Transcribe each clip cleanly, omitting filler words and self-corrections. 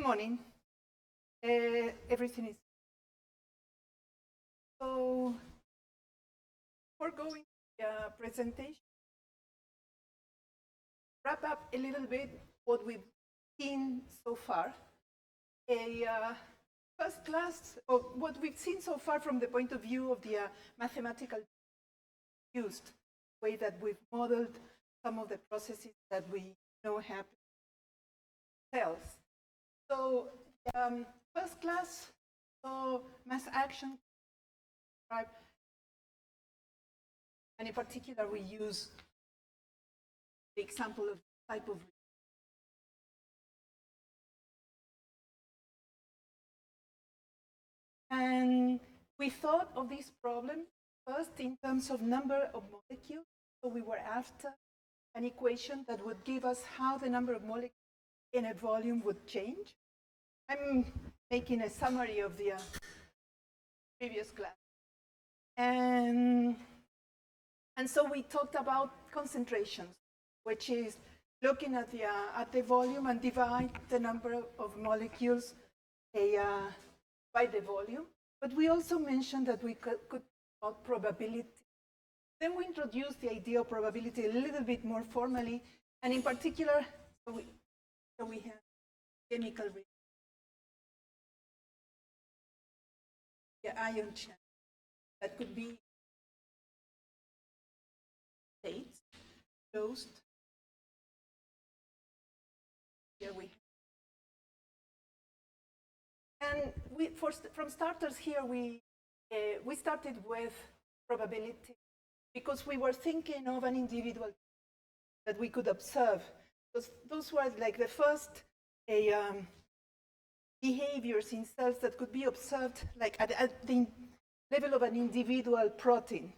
Good morning. Everything is so. We're going to the presentation. Wrap up a little bit what we've seen so far. First class, or what we've seen so far from the point of view of the mathematical used way that we've modeled some of the processes that we know happen in cells. So first class, so mass action, right? And in particular, we use the example of type of. And we thought of this problem first in terms of number of molecules. So we were after an equation that would give us how the number of molecules in a volume would change. I'm making a summary of the previous class. And so we talked about concentrations, which is looking at the volume and divide the number of molecules by the volume. But we also mentioned that we could talk about probability. Then we introduced the idea of probability a little bit more formally, and in particular, so we have chemical reaction. The ion channel that could be states closed. Here we have. And from starters here, we started with probability because we were thinking of an individual that we could observe. Those were like the first behaviors in cells that could be observed like at the level of an individual protein.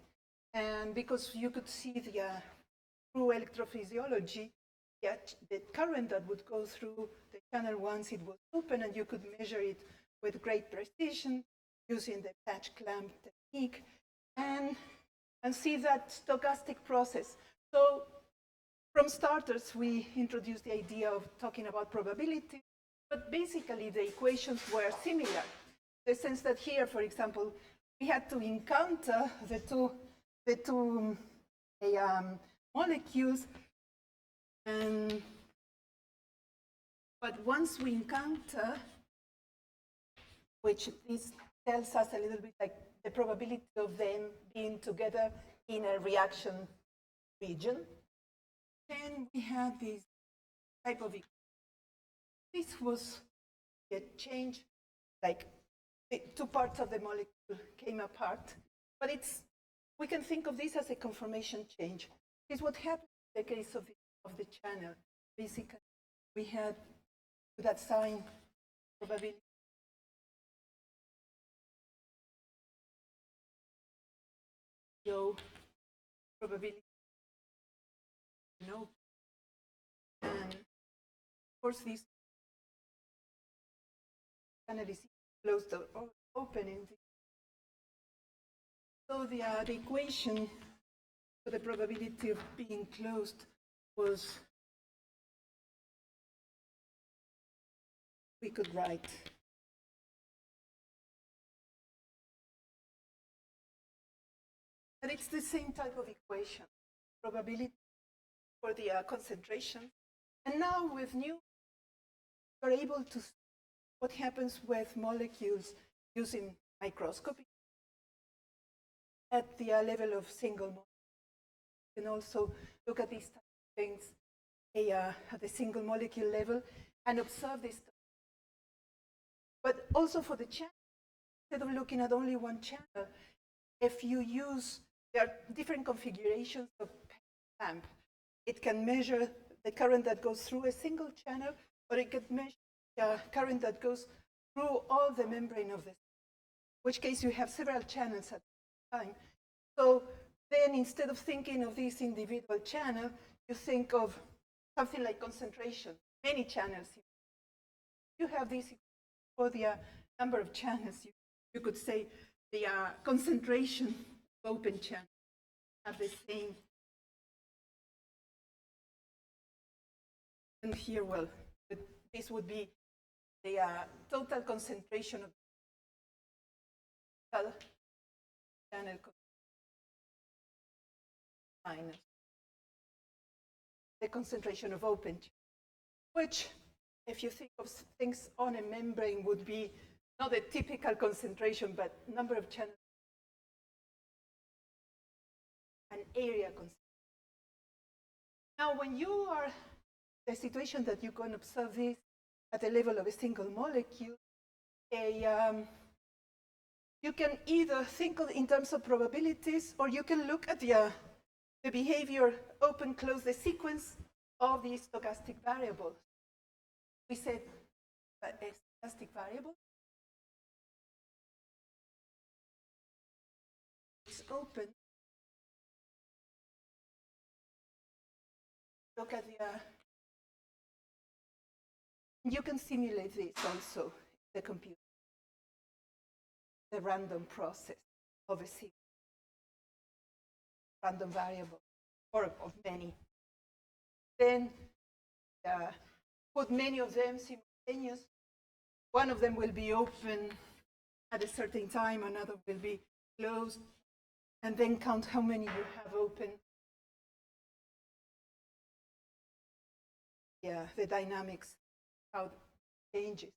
And because you could see through electrophysiology, the current that would go through the channel once it was open, and you could measure it with great precision using the patch clamp technique and see that stochastic process. So from starters, we introduced the idea of talking about probability, but basically the equations were similar. In the sense that here, for example, we had to encounter the two molecules, but once we encounter, which this tells us a little bit like the probability of them being together in a reaction region, then we had this type of equation. This was a change, like the two parts of the molecule came apart, but we can think of this as a conformation change. It's what happened in the case of the channel. Basically, we had that sign probability. Probability. No. And of course, this channel is closed or open. So the equation for the probability of being closed was, we could write but it's the same type of equation, probability for the concentration. And now with new, we're able to see what happens with molecules using microscopy at the level of single molecule. You can also look at these type of things at the single molecule level and observe this. But also for the channel, instead of looking at only one channel, if you use, there are different configurations of clamp. It can measure the current that goes through a single channel, or it can measure the current that goes through all the membrane of the cell, in which case you have several channels at the time. So then instead of thinking of this individual channel, you think of something like concentration, many channels. You have this for the number of channels. You could say the concentration of open channels have the same. And here, well, this would be the total concentration of channel minus the concentration of open channel, which, if you think of things on a membrane, would be not a typical concentration, but number of channels and area concentration. Now, when you are the situation that you can observe this at the level of a single molecule, you can either think of in terms of probabilities, or you can look at the behavior, open, close, the sequence of the stochastic variables. We said a stochastic variable is open. Look at you can simulate this also in the computer, the random process of a sequence, random variable, or of many. Then put many of them simultaneous. One of them will be open at a certain time, another will be closed, and then count how many you have open. Yeah, the dynamics, how it changes.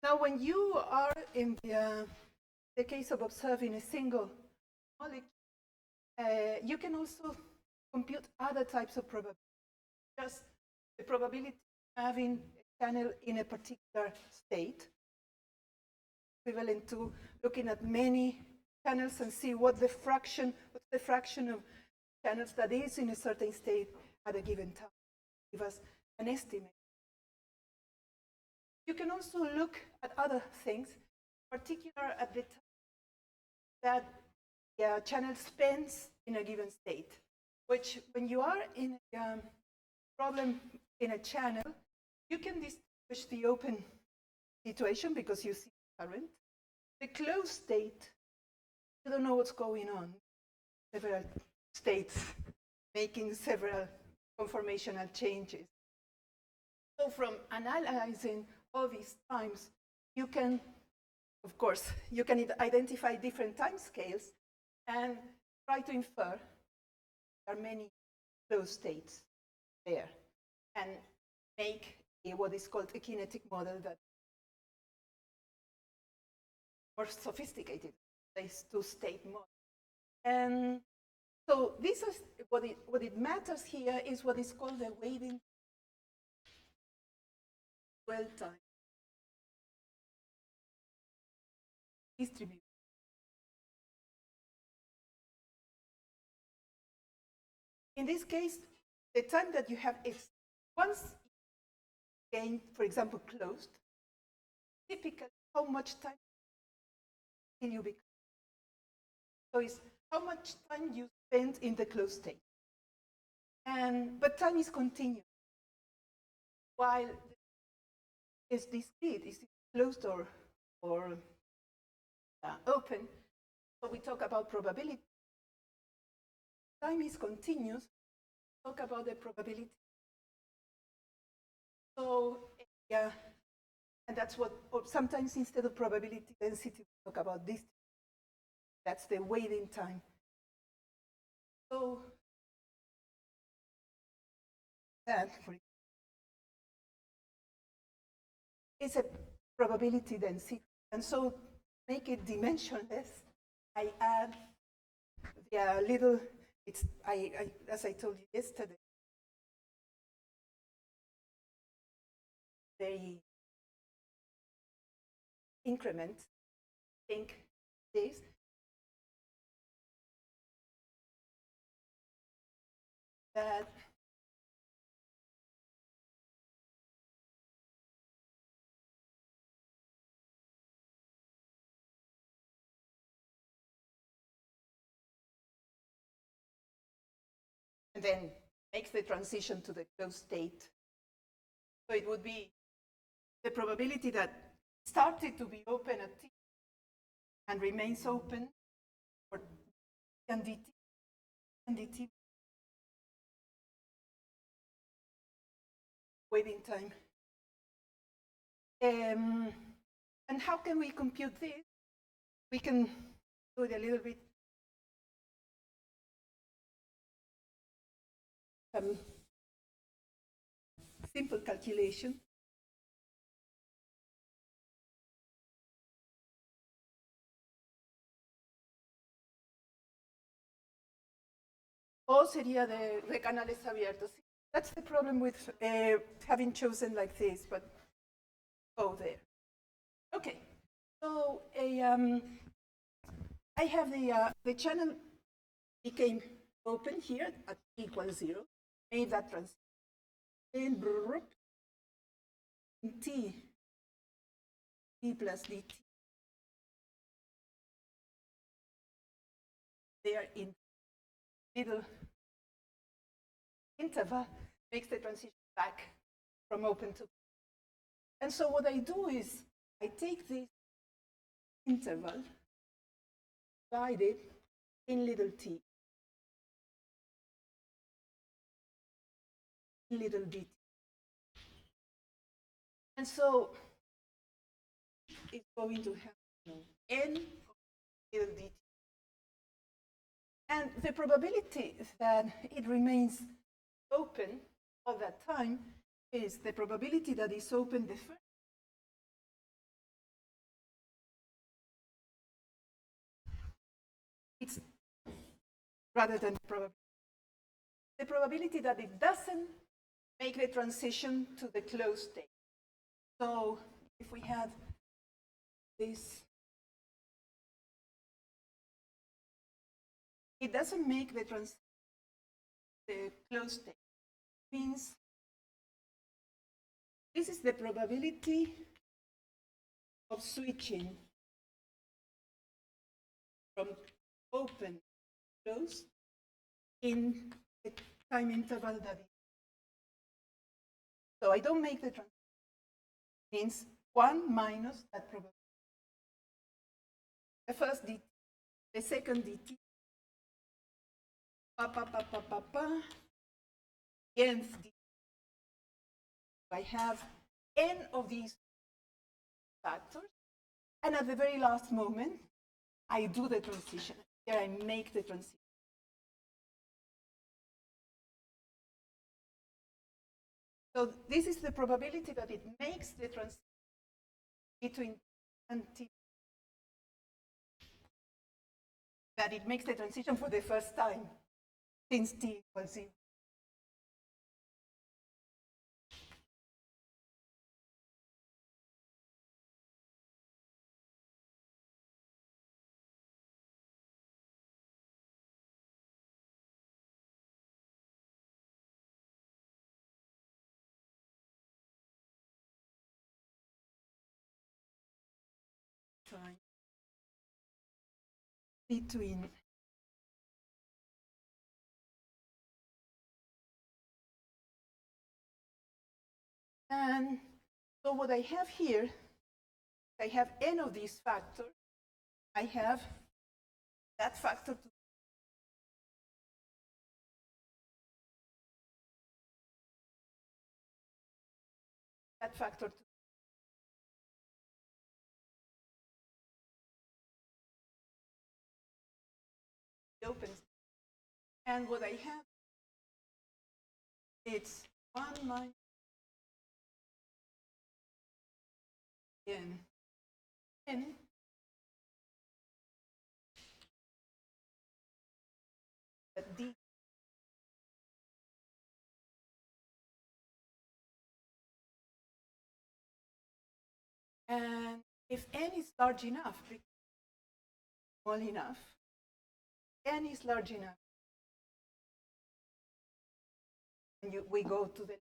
Now, when you are in the case of observing a single molecule, you can also compute other types of probability. Just the probability of having a channel in a particular state, equivalent to looking at many channels and see what's the fraction of channels that is in a certain state at a given time. Give us an estimate. You can also look at other things, in particular at the time that the channel spends in a given state, which when you are in a problem in a channel, you can distinguish the open situation because you see current. The closed state, you don't know what's going on. Several states making several conformational changes. So from analyzing all these times, you can, of course, you can identify different time scales and try to infer there are many closed states there and make what is called a kinetic model that more sophisticated, this two-state model. And so this is what it matters here is what is called the waiting dwell time distribution. In this case, the time that you have is once gained, for example, closed, typically how much time will you be? So it's how much time you spend in the closed state. But time is continuous. While is discrete, is it closed or open? So we talk about probability. Time is continuous. Talk about the probability. So yeah, and that's what, or sometimes instead of probability density, we talk about distance. That's the waiting time. So that, for it's a probability density. And so make it dimensionless, I add the little, it's, as I told you yesterday, the increment, think this, that and then makes the transition to the closed state. So it would be the probability that started to be open at t and remains open for and dt waiting time And how can we compute this? We can do it a little bit simple calculation. O sería de canales abiertos. That's the problem with having chosen like this, but go there. Okay, so I have the channel became open here at equals 0, made that transition. Then t plus dt. They are in middle interval, makes the transition back from open to. And so what I do is I take this interval, divide it in little t, in little dt. And so it's going to have n of little dt. And the probability that it remains open all that time is the probability that it's open the first. It's rather than the probability that it doesn't make the transition to the closed state. So if we had this, it doesn't make the closed state. Means this is the probability of switching from open to closed in the time interval that is. So I don't make the transition. Means 1 minus that probability. The first dt, the second dt, nth dt. I have n of these factors, and at the very last moment, I do the transition. Here I make the transition. So this is the probability that it makes the transition between and t, that it makes the transition for the first time since t equals 0. Between and so what I have here, I have n of these factors. I have that factor to that factor to the open. And what I have, it's 1 minus n d. And if n is large enough, small enough, n is large enough, and we go to the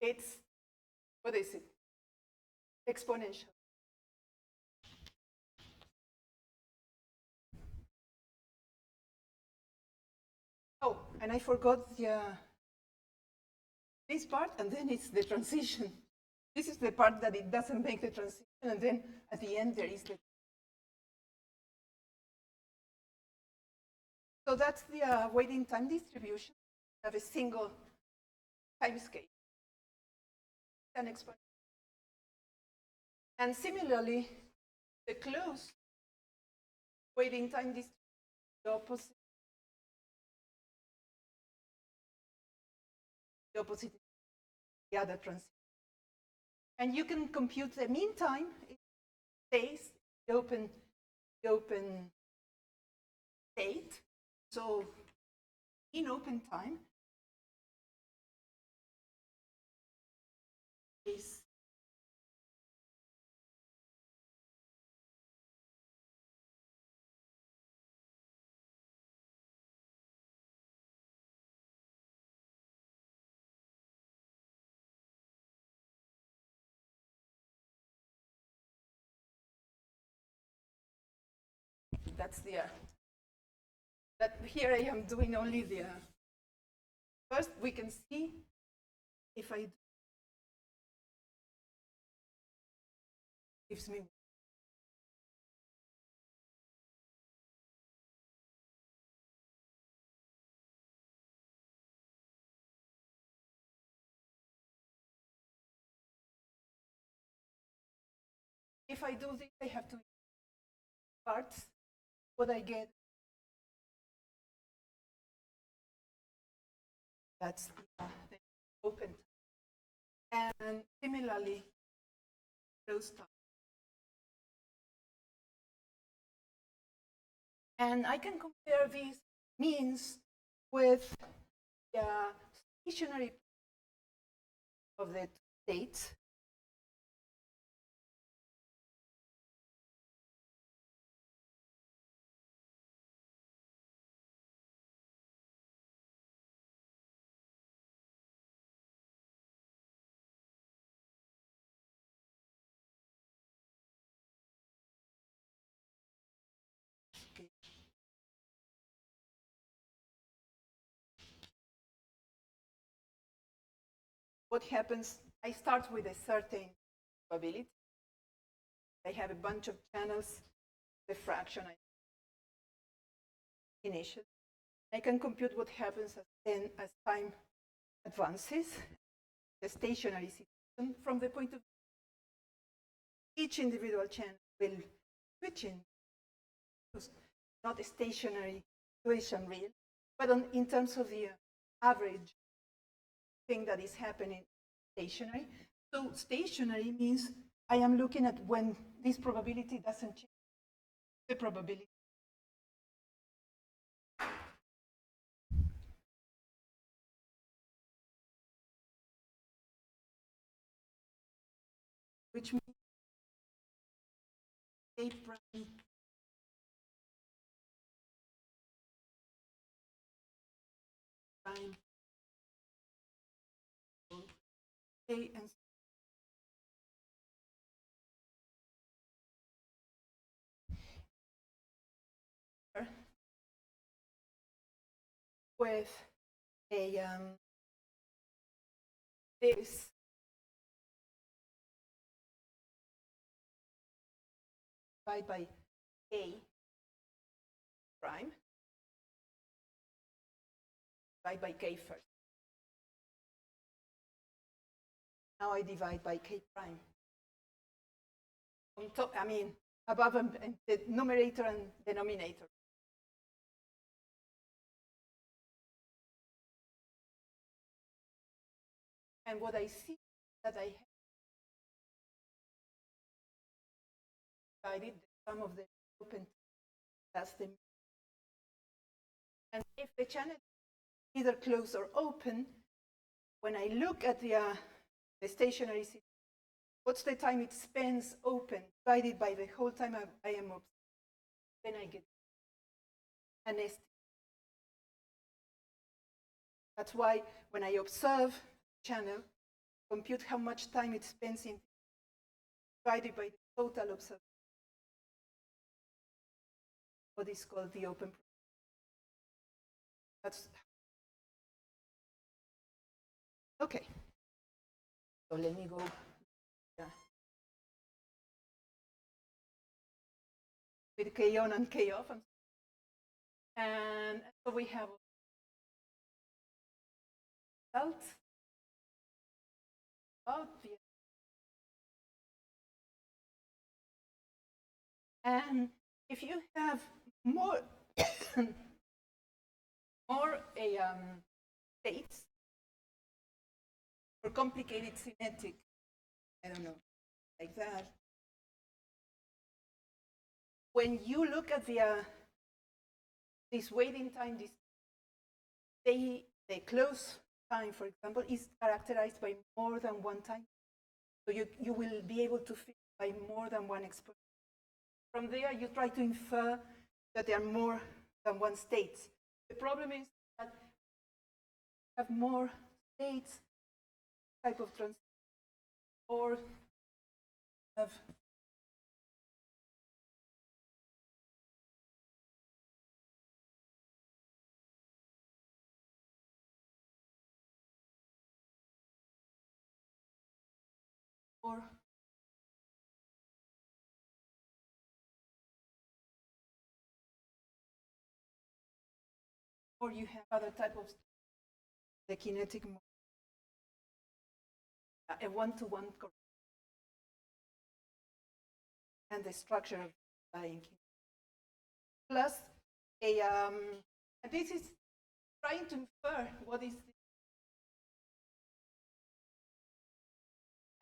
it's, what is it? Exponential. Oh, and I forgot this part, and then it's the transition. This is the part that it doesn't make the transition, and then at the end there is the. So that's the waiting time distribution. We have a single time scale, an exponent. And similarly, the closed waiting time distribution, the opposite, the other transition. And you can compute the mean time. It stays the open state. So in open time is that's the but here I am doing only the first we can see if I gives me if I do this I have to parts what I get. That's the open time. And similarly closed time. And I can compare these means with the stationary of the states. Okay. What happens, I start with a certain probability. I have a bunch of channels, the fraction initial. I can compute what happens as time advances, the stationary situation from the point of view. Each individual channel will switch in, not a stationary situation real, but in terms of the average thing that is happening stationary. So stationary means I am looking at when this probability doesn't change, the probability. Which means A prime prime A and with a this divided by A prime divided by K first. Now I divide by K prime. On top, I mean, above and the numerator and denominator. And what I see that I have divided the sum of the open, that's the. And if the channel is either closed or open, when I look at the stationary system, what's the time it spends open divided by the whole time I am observing? Then I get an estimate. That's why when I observe the channel, compute how much time it spends in divided by the total observation. What is called the open. That's okay. So let me go. Yeah. With K on and K off. And so we have result out the, and if you have more more states or complicated cinetic, I don't know, like that. When you look at the this waiting time, the close time, for example, is characterized by more than one time. So you will be able to fit by more than one exposure. From there, you try to infer that there are more than one states. The problem is that you have more states, type of transition, or have or you have other type of the kinetic mode, a one-to-one correlation, and the structure of dying plus a and this is trying to infer what is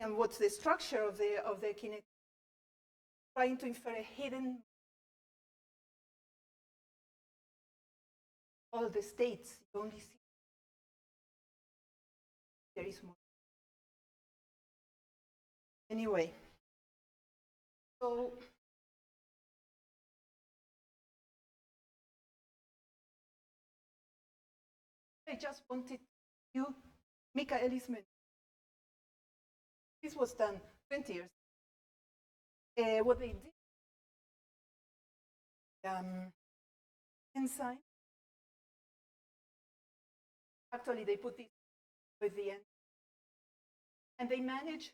and what's the structure of the kinetic, trying to infer a hidden all the states. You only see there is more. Anyway, so I just wanted you, Michaelis-Menten. This was done 20 years ago. What they did, enzyme, actually they put this with the end, and they managed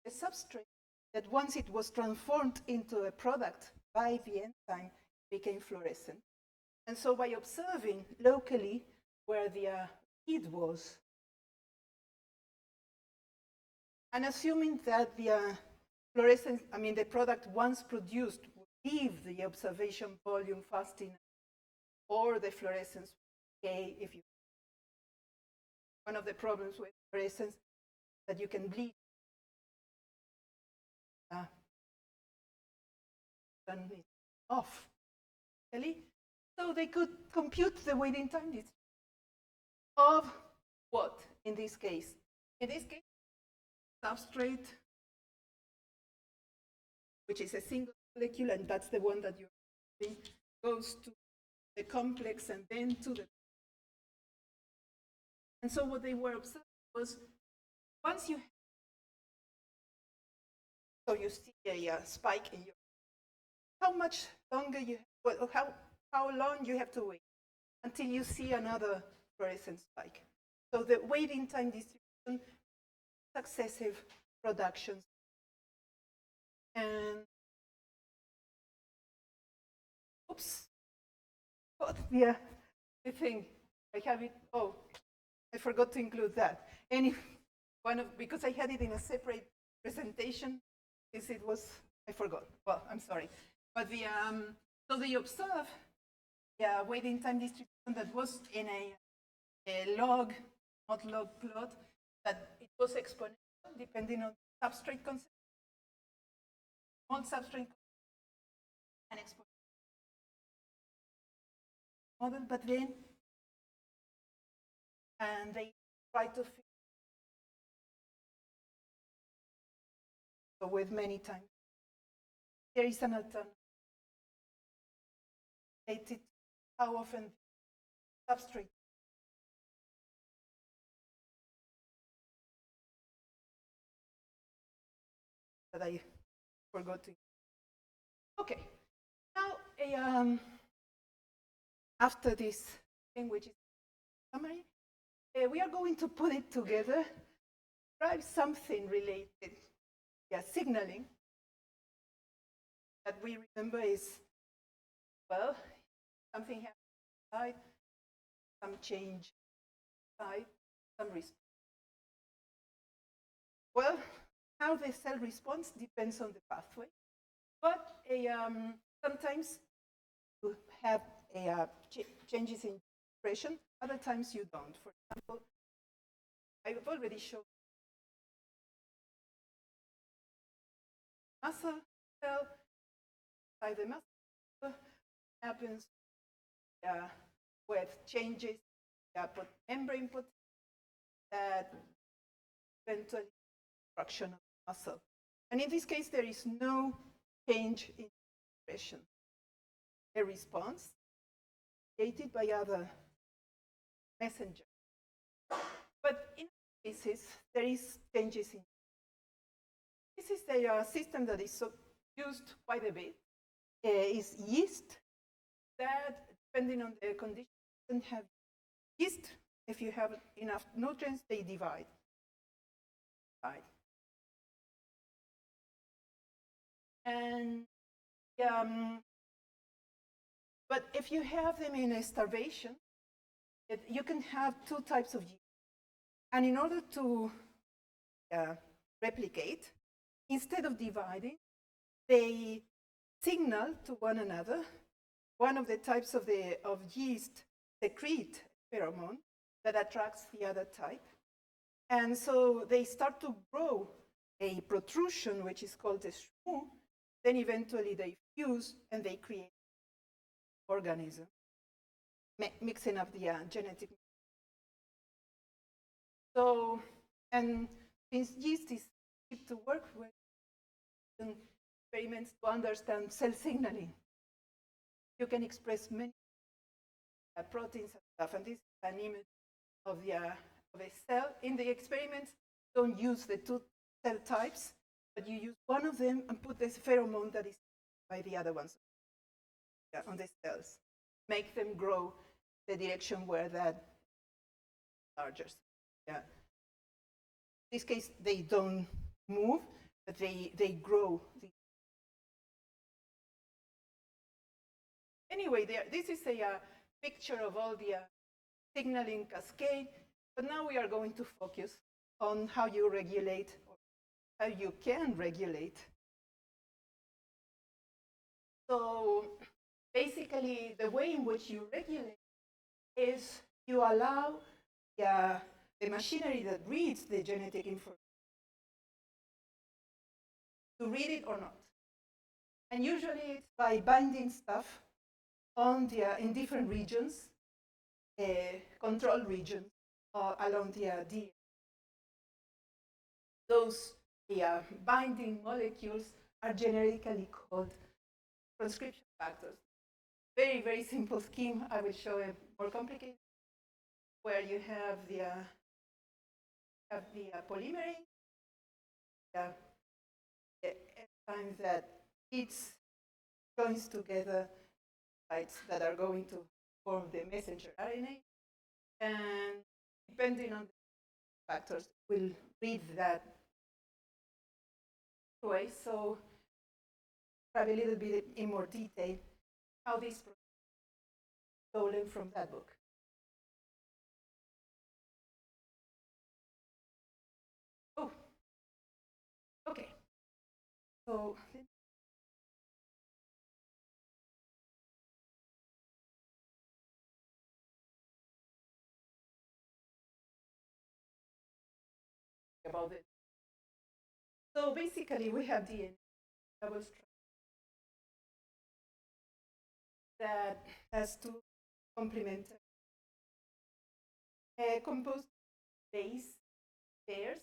a substrate that once it was transformed into a product by the enzyme became fluorescent. And so by observing locally where the heat was, and assuming that the fluorescence, the product once produced would leave the observation volume fast enough, or the fluorescence would decay if you. One of the problems with fluorescence is that you can bleed. Turn it off. Really? So they could compute the waiting time of what in this case? In this case, substrate, which is a single molecule, and that's the one that you're using, goes to the complex and then to the. And so what they were observing was once you see a spike in your, how much longer you, well, how long you have to wait until you see another fluorescent spike. So the waiting time distribution, successive productions. And oops, what the thing, I have it, oh, I forgot to include that. Because I had it in a separate presentation, because it was, I forgot, well, I'm sorry. But so they observe waiting time distribution that was in a log, not log plot, that it was exponential depending on substrate concentration, on substrate and exponential model, but then, and they try to figure with many times. There is an alternative. How often substrate that I forgot to. Okay, now after this thing, which is summary, we are going to put it together, describe something related, signaling that we remember is, well, something happens inside, some change inside, some response. Well, how the cell responds depends on the pathway, but sometimes you have changes in expression, other times you don't. For example, I've already shown muscle cell, by the muscle happens with changes in membrane potential that eventually destruction of the muscle. And in this case, there is no change in expression. A response created by other messengers. But in cases, there is changes in. This is a system that is used quite a bit. Is yeast that, depending on the condition, doesn't have yeast. If you have enough nutrients, they divide. And but if you have them in a starvation, you can have two types of yeast. And in order to replicate, instead of dividing, they signal to one another. One of the types of yeast secrete pheromone that attracts the other type. And so they start to grow a protrusion, which is called a shmoo. Then eventually they fuse and they create organism, mixing up the genetic. So, and since yeast is cheap to work with, experiments to understand cell signaling. You can express many proteins and stuff, and this is an image of a cell. In the experiments, don't use the two cell types, but you use one of them and put this pheromone that is by the other ones on the cells. Make them grow the direction where that larger. In this case, they don't move, but they grow. Anyway, this is a picture of all the signaling cascade, but now we are going to focus on how you regulate, or how you can regulate. So basically, the way in which you regulate is you allow the machinery that reads the genetic information to read it or not. And usually it's by binding stuff on in different regions, control regions along the DNA. Those binding molecules are generically called transcription factors. Very, very simple scheme. I will show a more complicated, where you have the polymerase, the enzyme that joins together sites that are going to form the messenger RNA, and depending on the factors, we'll read that way. So probably a little bit in more detail how this is stolen from that book. Oh, okay. So about it. So basically, we have DNA double strand that has two complementary composed base pairs.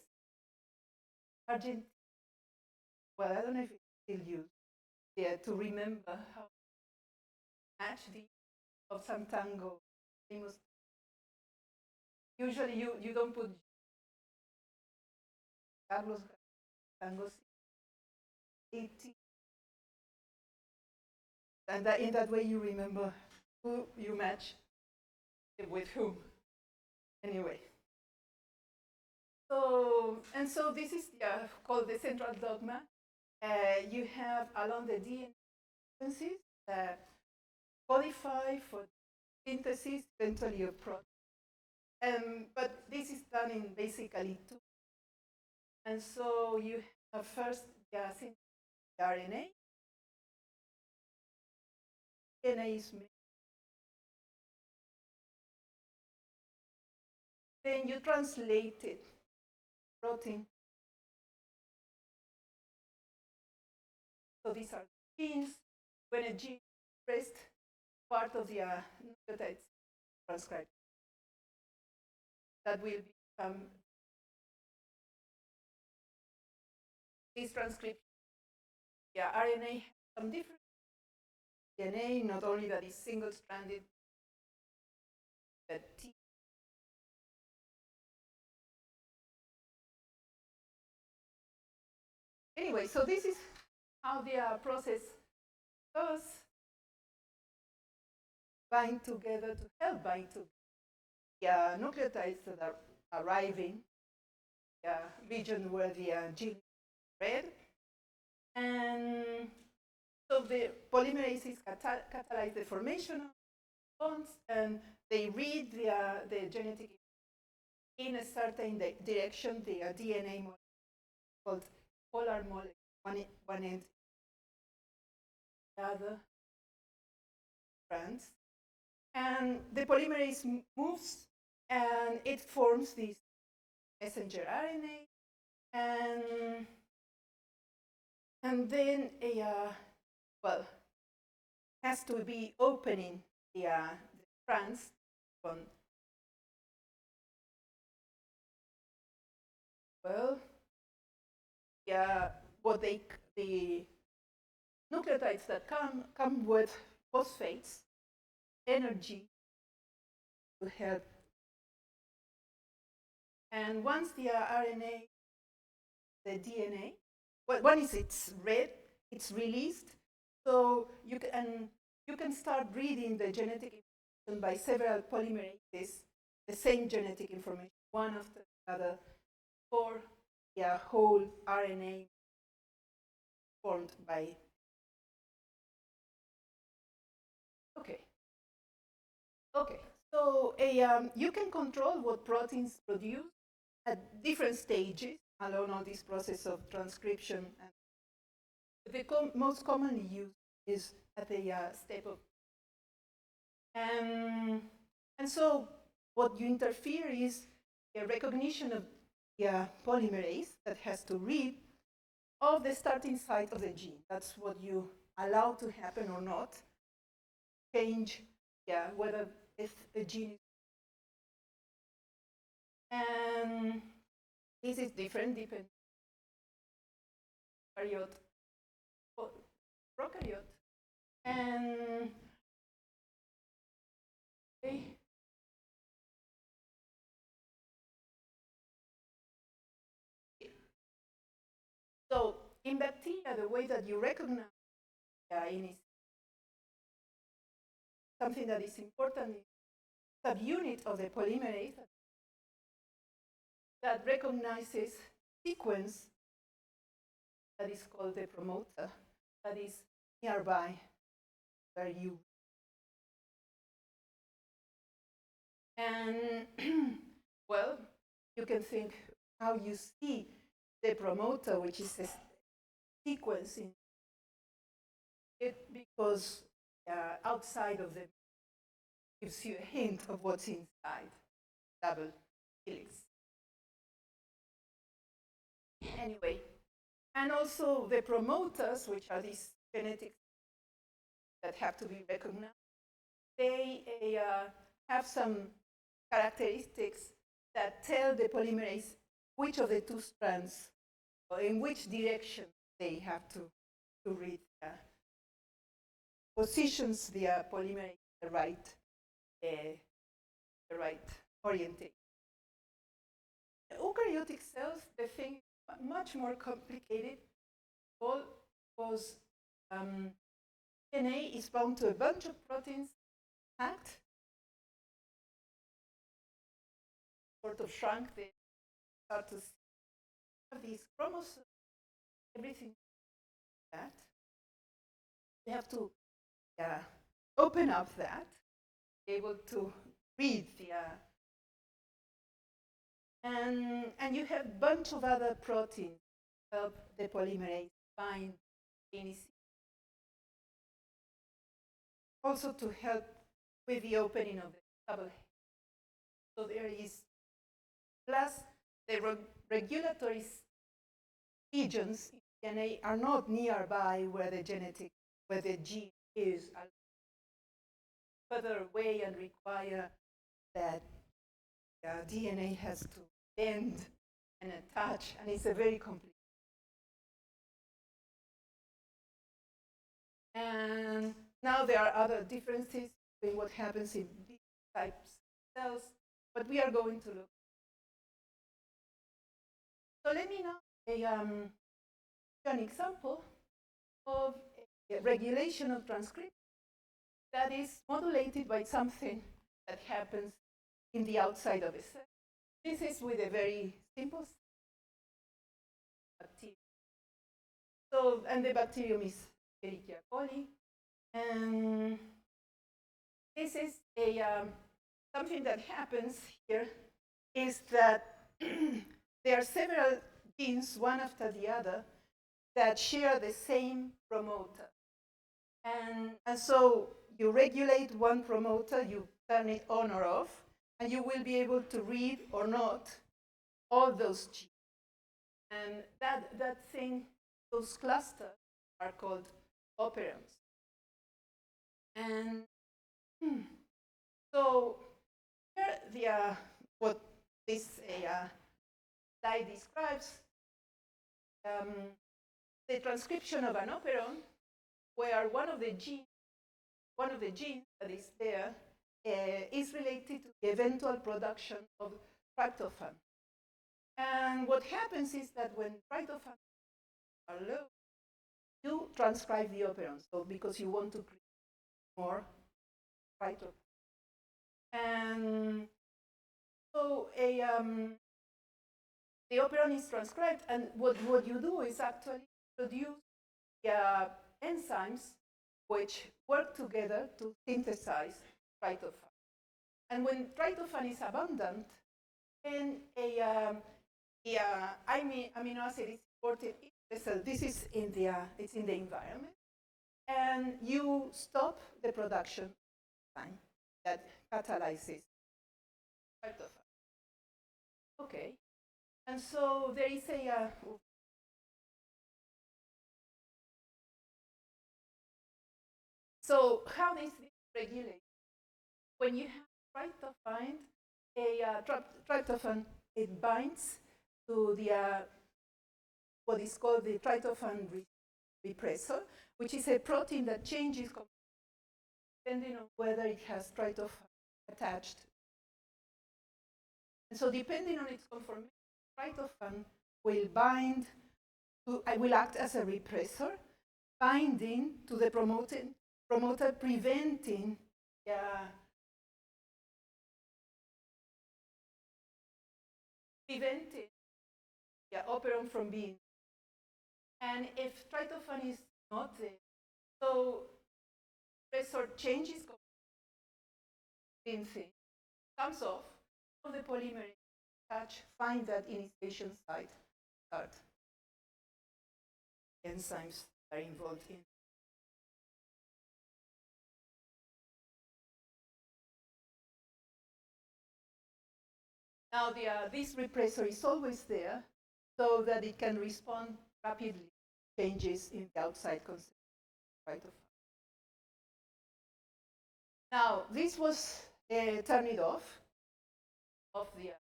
Well, I don't know if it's still used to remember how to match the of some tango famous. Usually, you don't put Carlos Tango 80. And in that way, you remember who you match with whom. Anyway. So this is called the central dogma. You have along the DNA sequences codify for synthesis, eventually a protein. But this is done in basically two. And so you have first the RNA. DNA is made. Then you translate it, protein. So these are genes. When a gene is expressed, part of the nucleotides transcribed. That will become this transcription. Yeah, RNA has some different DNA, not only that is single-stranded, but T. Anyway, so this is how the process goes. Bind together to help bind to nucleotides that are arriving, region where the gene is read. And so the polymerases catalyze the formation of bonds, and they read the genetic in a certain direction, the DNA molecule called polar molecule, one end, the other strands. And the polymerase moves, and it forms this messenger RNA, and then has to be opening the strands on. Well, what the nucleotides that come with phosphates, energy to help. And once the RNA, the DNA, once it's read, it's released. So you can start reading the genetic information by several polymerases, the same genetic information, one after the other, for the whole RNA formed by. Okay. So you can control what proteins produce at different stages along all this process of transcription. And the most commonly used is at the step of. And so what you interfere is a recognition of the polymerase that has to read of the starting site of the gene. That's what you allow to happen or not. Change, whether if a gene is. And this is different depending on eukaryote or prokaryote. And so in bacteria, the way that you recognize is something that is important, subunit of the polymerase that recognizes sequence that is called the promoter, that is nearby where you. And well, you can think how you see the promoter, which is a sequence in it, because outside of them gives you a hint of what's inside, double helix. Anyway, and also the promoters, which are these genetics that have to be recognized, they have some characteristics that tell the polymerase which of the two strands or in which direction they have to read. Positions the polymerase the right orientation. The eukaryotic cells, the thing is much more complicated, all because DNA is bound to a bunch of proteins packed, sort of shrunk. They start to have these chromosomes, everything like that. They have to open up that, be able to read the. And you have a bunch of other proteins help the polymerase bind ANIC. Also to help with the opening of the double helix. So there is, plus the regulatory regions in DNA are not nearby where the gene is, further away and require that DNA has to bend and attach, and it's a very complex. And now there are other differences between what happens in these types of cells, but we are going to look. So let me now show an example of a regulation of transcription that is modulated by something that happens in the outside of a cell. This is with a very simple bacterium. So, and the bacterium is Escherichia coli. And this is something that happens here is that there are several genes, one after the other, that share the same promoter. And so you regulate one promoter, you turn it on or off, and you will be able to read or not all those genes. And that thing, those clusters are called operons. And so here what this slide describes, the transcription of an operon where one of the genes that is there is related to the eventual production of tryptophan. And what happens is that when tryptophan are low, you transcribe the operon, so because you want to create more tryptophan. And so the operon is transcribed, and what you do is actually produce enzymes which work together to synthesize tryptophan. And when tryptophan is abundant, then the amino acid is imported in the cell. This is it's in the environment, and you stop the production enzyme that catalyzes tryptophan. Okay, and so there is so how this is regulated? When you have tryptophan, it binds to the what is called the tryptophan repressor, which is a protein that changes depending on whether it has tryptophan attached. And so depending on its conformation, tryptophan will bind to, will act as a repressor, binding to the promoter, preventing the operon from being. And if tryptophan is not there, so repressor changes, comes off, so the polymerase attach, find that initiation site, start. Enzymes are involved in. Now this repressor is always there so that it can respond rapidly to changes in the outside concentration. Now this was turned off the.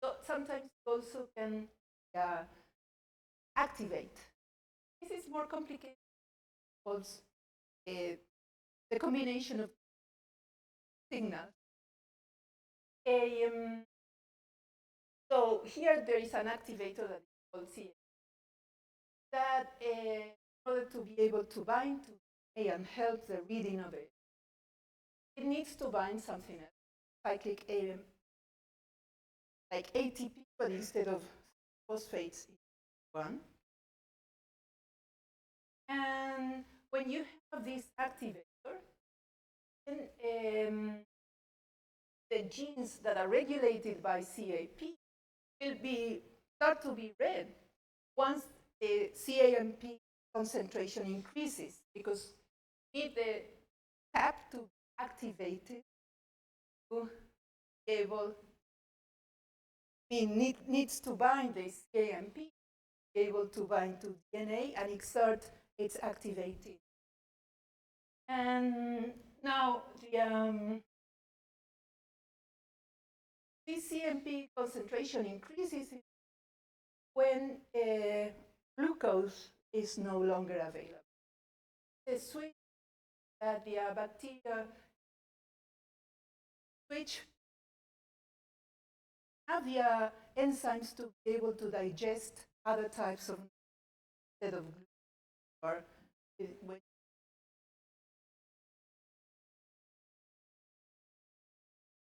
So sometimes it also can activate. This is more complicated because the combination of signals. So here there is an activator that is called CA that in order to be able to bind to A and help the reading of it, it needs to bind something else, cyclic AM, like ATP, but instead of phosphates, one. And when you have this activator, then the genes that are regulated by CAP will start to be read once the CAMP concentration increases, because we need the CAP to be activated to be able, needs to bind this CAMP, be able to bind to DNA and exert its activated. And now this CMP concentration increases when glucose is no longer available. The switch that the bacteria have the enzymes to be able to digest other types of instead of glucose.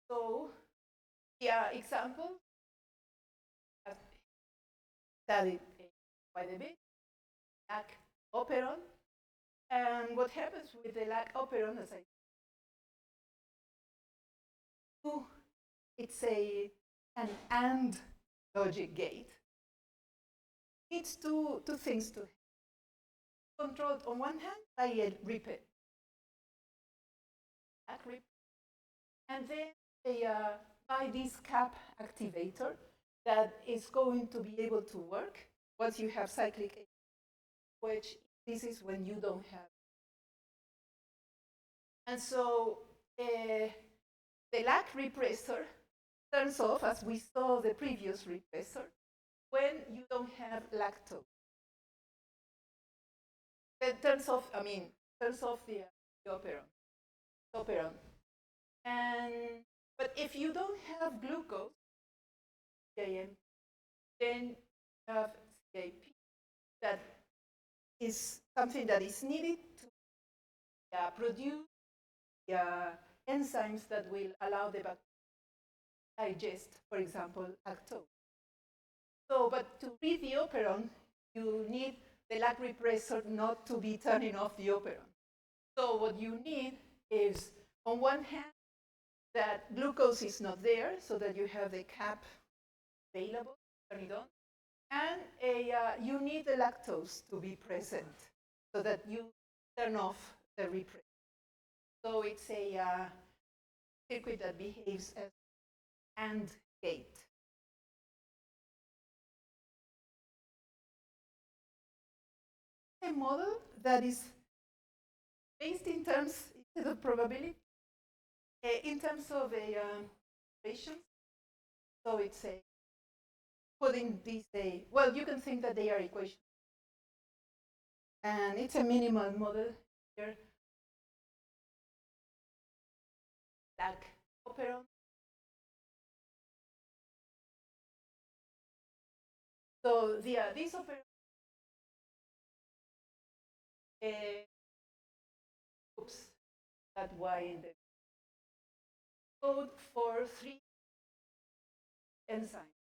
So, example studied quite a bit, lac operon. And what happens with the lac operon, as I do, it's an AND logic gate. It's two things to controlled on one hand by a repeat, and then by this CAP activator that is going to be able to work once you have cyclic, which this is when you don't have. And so the lac repressor turns off, as we saw the previous repressor, when you don't have lactose. It turns off, turns off the operon. But if you don't have glucose, then you have CAP. That is something that is needed to produce the enzymes that will allow the bacteria to digest, for example, lactose. So, but to read the operon, you need the lac repressor not to be turning off the operon. So what you need is, on one hand, that glucose is not there, so that you have the CAP available, turn it on, and you need the lactose to be present, so that you turn off the repressor. So it's a circuit that behaves as AND gate. A model that is based in terms of probability, in terms of equations. So it's putting these well, you can think that they are equations, and it's a minimal model here. Lac operon. So this operon. Oops, that Y in the code for 3 enzymes: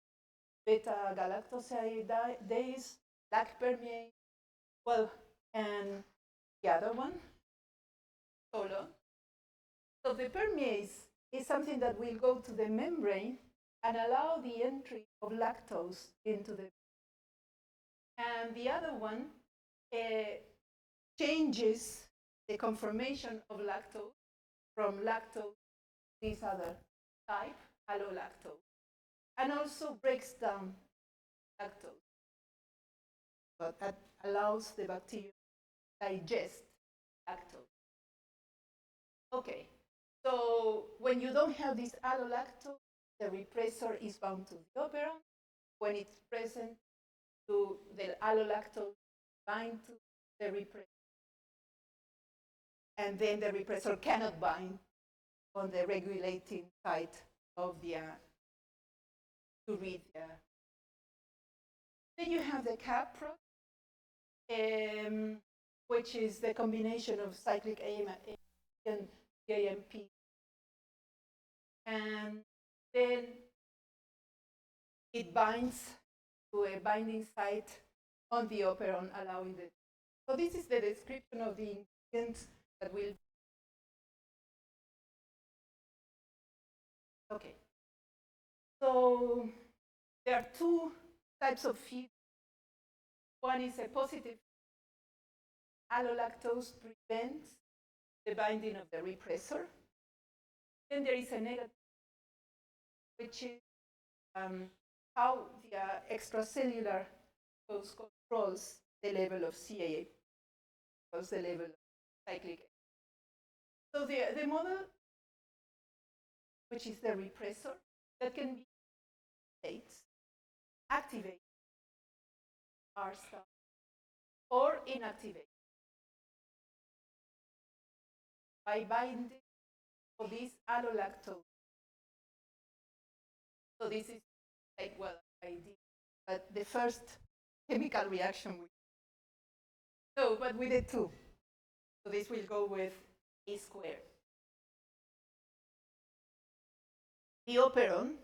beta galactosidase, lac permease, well, and the other one, solo. So the permease is something that will go to the membrane and allow the entry of lactose into the. And the other one changes the conformation of lactose from lactose to this other type, allolactose, and also breaks down lactose. But that allows the bacteria to digest lactose. Okay, so when you don't have this allolactose, the repressor is bound to the operon. When it's present, to the allolactose bind to the repressor. And then the repressor cannot bind on the regulating site of the to read the. Then you have the CAP which is the combination of cyclic AMP and AMP. And then it binds to a binding site on the operon, allowing the. So this is the description of the ingredients that will. So there are two types of feed. One is a positive. Allolactose prevents the binding of the repressor. Then there is a negative, which is how the extracellular glucose controls the level of CAA, controls the level of cyclic acid. So the model, which is the repressor, that can be states, activate R star, or inactivate by binding to this allolactose. So this is like, well, I did, but the first chemical reaction we no, but we did two. So this will go with A squared. The operon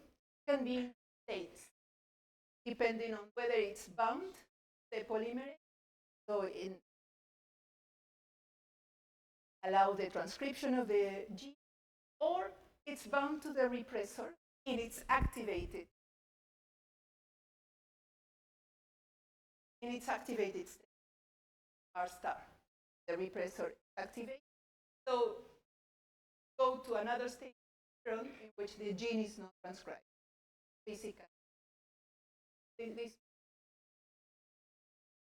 can be in states, depending on whether it's bound to the polymerase, so in allow the transcription of the gene, or it's bound to the repressor and it's activated. In its activated state, R star, the repressor activates. So go to another state in which the gene is not transcribed physically.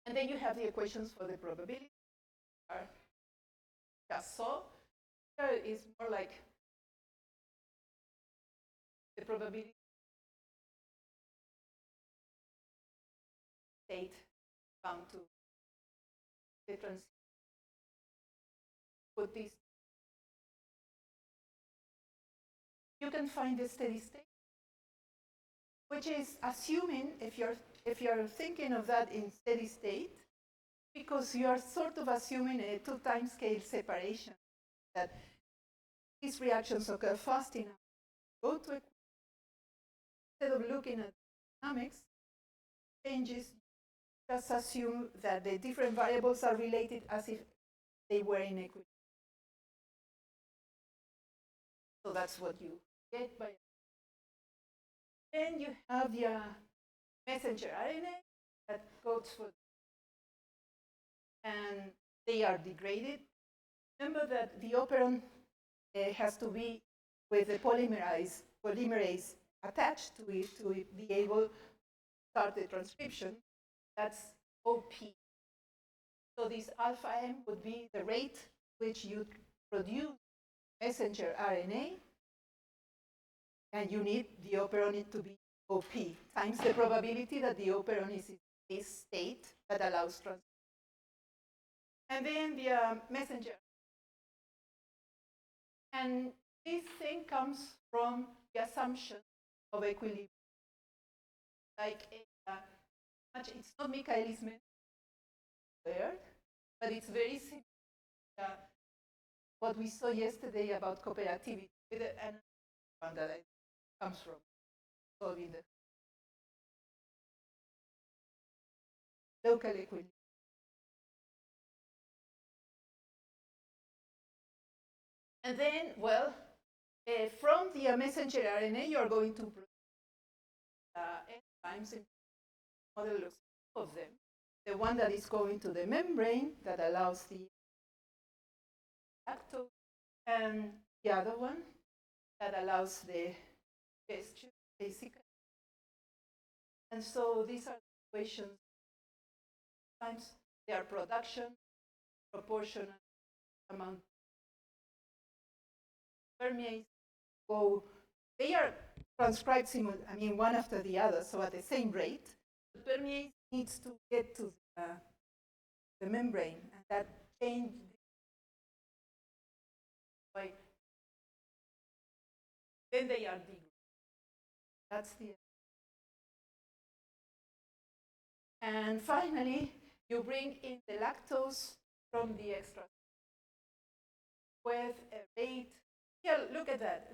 And then you have the equations for the probability. Just saw. Here is more like the probability state bound to the transition. Put this. You can find the steady state, which is assuming, if you're thinking of that in steady state, because you are sort of assuming a 2-time scale separation, that these reactions occur fast enough. Go to instead of looking at dynamics changes, just assume that the different variables are related as if they were in equilibrium. So that's what you get by. Then you have the messenger RNA that codes for, and they are degraded. Remember that the operon has to be with the polymerase attached to it to be able to start the transcription. That's OP. So this alpha M would be the rate which you produce messenger RNA, and you need the operon to be OP times the probability that the operon is in this state that allows transcription. And then the messenger. And this thing comes from the assumption of equilibrium. Like it's not Michaelis-Menten squared, but it's very similar what we saw yesterday about cooperativity with an one that it comes from solving the local equilibrium. And then, well, from the messenger RNA, you're going to produce enzymes in model of them. The one that is going to the membrane that allows the lactose, and the other one that allows the digestion, basically. And so these are the equations. Times their production, proportional amount permeates go. They are transcribed one after the other, so at the same rate. The permease needs to get to the membrane, and that changes. Then they are degraded. That's the. And finally, you bring in the lactose from the extra with a rate. Here, look at that.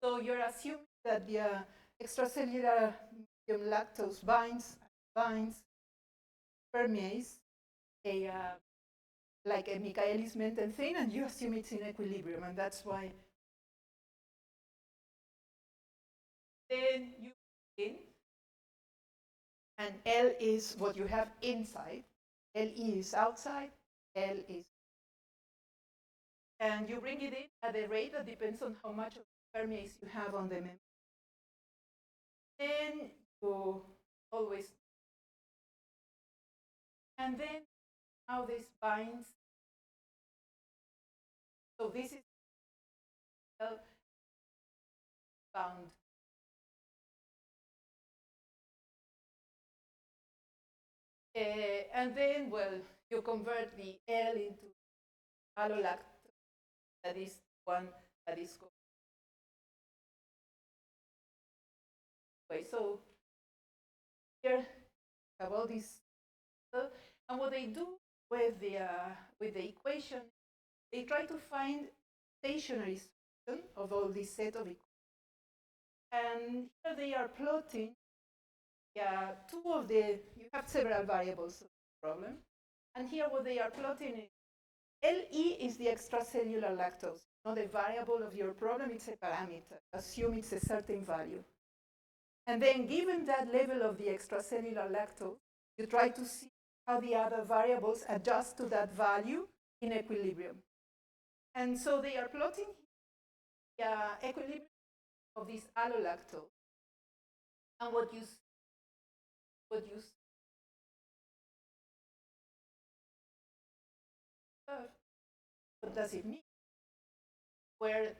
So you're assuming that the extracellular medium lactose binds, permeates like a Michaelis-Menten thing, and you assume it's in equilibrium, and that's why Then you in, and L is what you have inside. LE is outside, L is. And you bring it in at a rate that depends on how much of permease you have on the membrane. Then you always, and then how this binds. So this is bound. And then, well, you convert the L into allolactose. That is one that is called. Okay, so here have all these, and what they do with the equation, they try to find stationary solution of all this set of equations. And here they are plotting two of the, you have several variables of the problem. And here what they are plotting is LE is the extracellular lactose, not a variable of your problem, it's a parameter. Assume it's a certain value. And then given that level of the extracellular lactose, you try to see how the other variables adjust to that value in equilibrium. And so they are plotting the equilibrium of this allolactose. And what does it mean? Where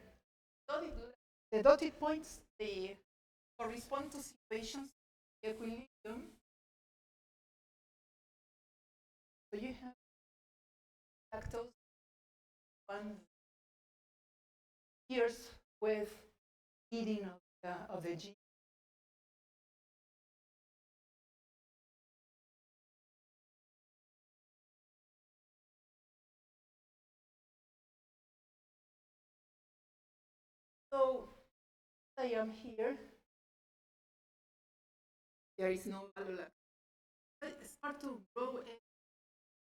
the dotted points, they correspond to situations of equilibrium. So you have lactose one years with eating of the gene. So I am here. There is no allolactose. I start to grow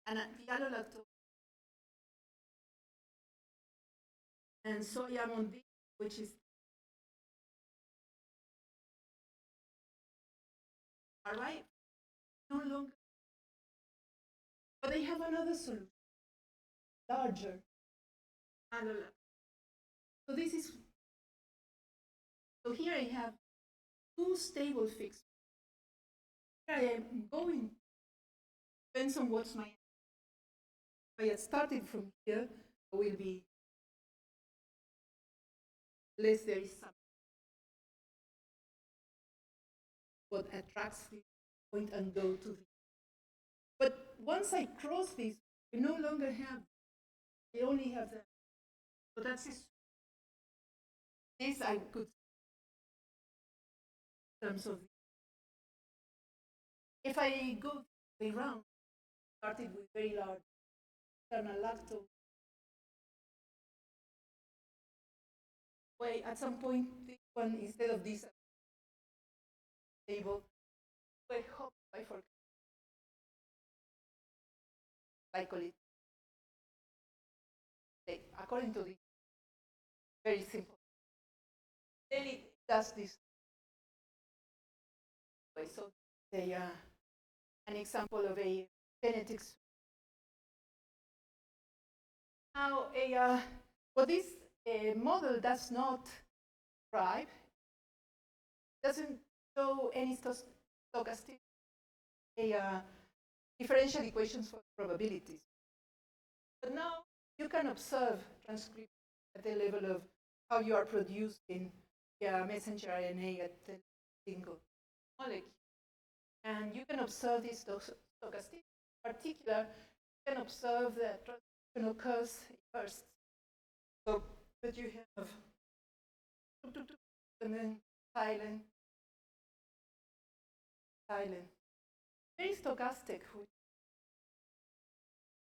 and the allolactose. And so I am on this, which is arrive no longer. But they have another solution, larger allolactose. So this is, so here I have two stable fixed. Here I am going, depends on what's my, if I had started from here, it will be less there is some what attracts the point and go to the. But once I cross this, I no longer have, I only have that. So that's this I could, in terms of, if I go the round, started with very large internal lactose. Wait, at some point, this one, instead of this table, I hope I forgot. I call it, according to this, very simple. Then it does this way. So they an example of a genetics. Now, what this model does not describe, doesn't show any stochastic differential equations for probabilities. But now you can observe transcription at the level of how you are producing messenger RNA at the single molecule. And you can observe this stochastic. In particular, you can observe that transcription occurs first. So that you have and then silent, silent. Very stochastic,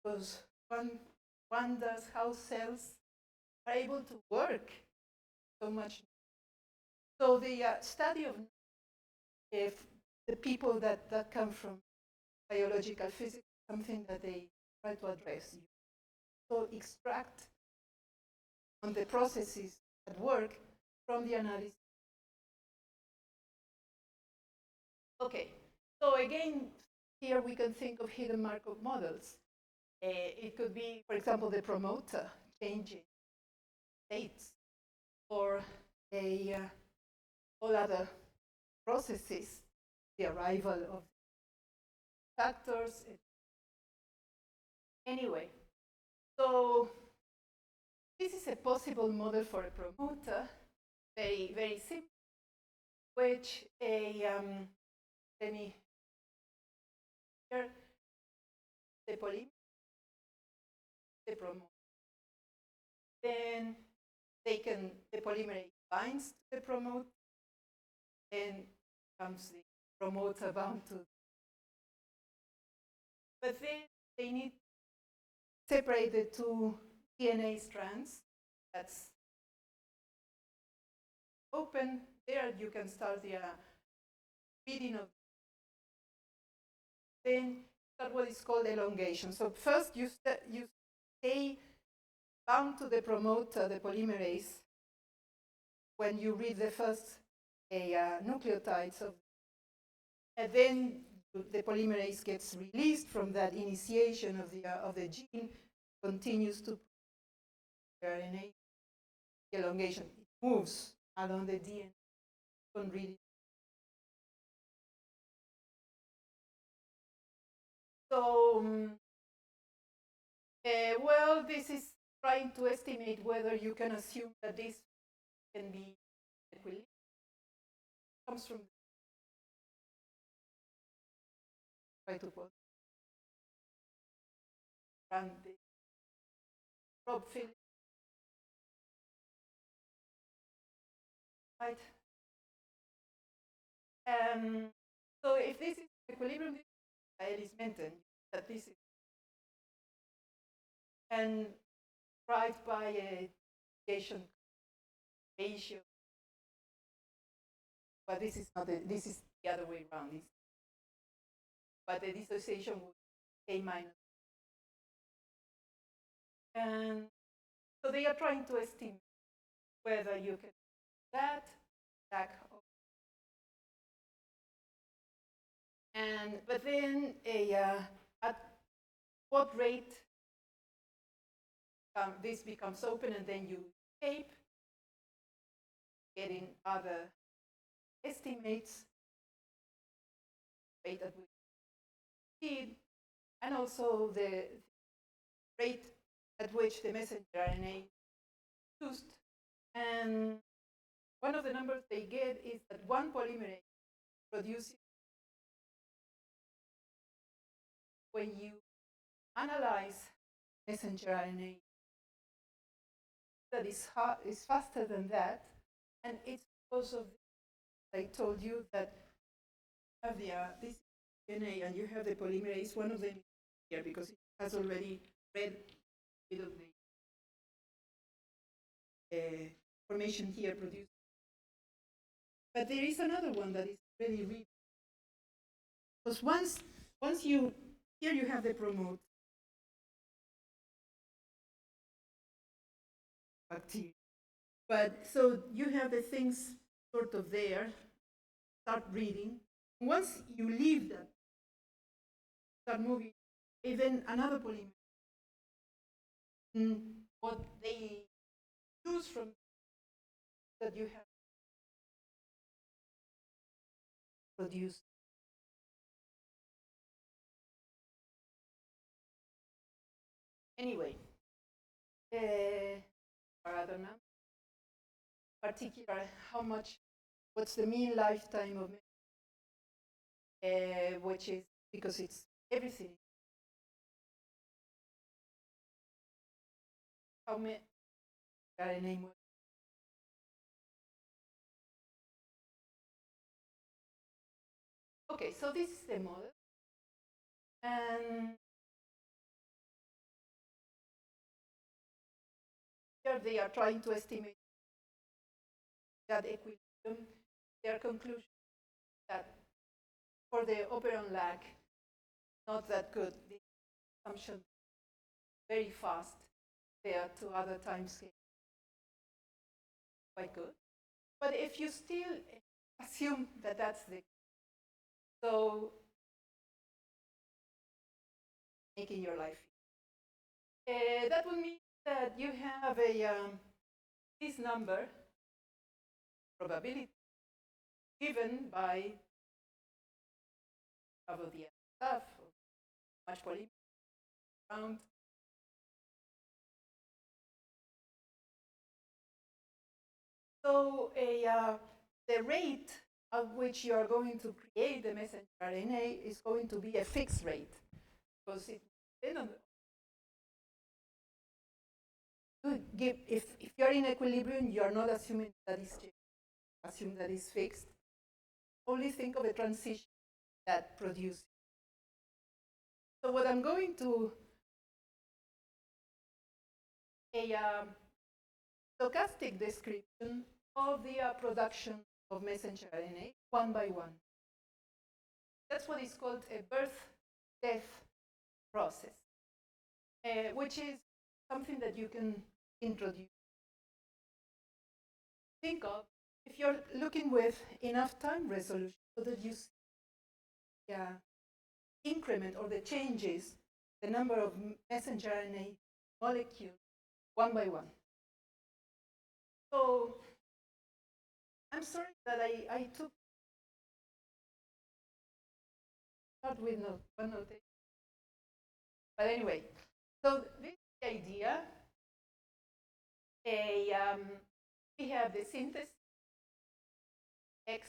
because one wonders how cells are able to work so much. So the study of if the people that come from biological physics, something that they try to address. So extract on the processes at work from the analysis Okay, so again, here we can think of hidden Markov models. It could be, for example, the promoter changing states, or all other processes, the arrival of factors. Anyway, so this is a possible model for a promoter, very, very simple, which let me here, the polymer, the promoter. Then the polymerase binds to the promoter, then comes the promoter bound to. But then they need to separate the two DNA strands. That's open. There you can start the reading of. Then start what is called elongation. So first you stay bound to the promoter, the polymerase, when you read the first nucleotides of, and then the polymerase gets released from that initiation of the gene, continues to RNA elongation. It moves along the DNA. Don't read it. So, well, this is trying to estimate whether you can assume that this can be equilibrium. Comes from try to put run the probe field, right? So if this is equilibrium, it is maintained that this is, and right by a deviation ratio, but this is not this is the other way around. But the dissociation would be A minus. And so they are trying to estimate whether you can do that, and but then at what rate this becomes open, and then you escape, getting other estimates, rate at which speed, and also the rate at which the messenger RNA is used. And one of the numbers they get is that one polymerase produces, when you analyze messenger RNA, that is faster than that, and it's because of, I told you that you have this DNA and you have the polymerase. One of them here because it has already read a bit of the information here produced. But there is another one that is really read, because once you here you have the promote bacteria, but so you have the things sort of there, start reading. Once you leave that, start moving, even another polymer. What they use from that you have produced. Anyway, or other numbers, particular how much, what's the mean lifetime of, which is because it's everything. How many RNA? Okay, so this is the model, and here they are trying to estimate that equilibrium. Their conclusion that for the operon lag, not that good. The assumption very fast. There are two other time scales, quite good. But if you still assume that that's the, So making your life that would mean that you have this number probability given by of the stuff, much polymer around. So the rate at which you are going to create the messenger RNA is going to be a fixed rate, because it depends on if you're in equilibrium, you're not assuming that is changed. Assume that is fixed. Only think of a transition that produces. So what I'm going to a stochastic description of the production of messenger RNA one by one. That's what is called a birth-death process, which is something that you can introduce. Think of if you're looking with enough time resolution so that you see increment or the changes, the number of messenger RNA molecules one by one. So I'm sorry that I took start with one notation. But anyway, so this is the idea. We have the synthesis X.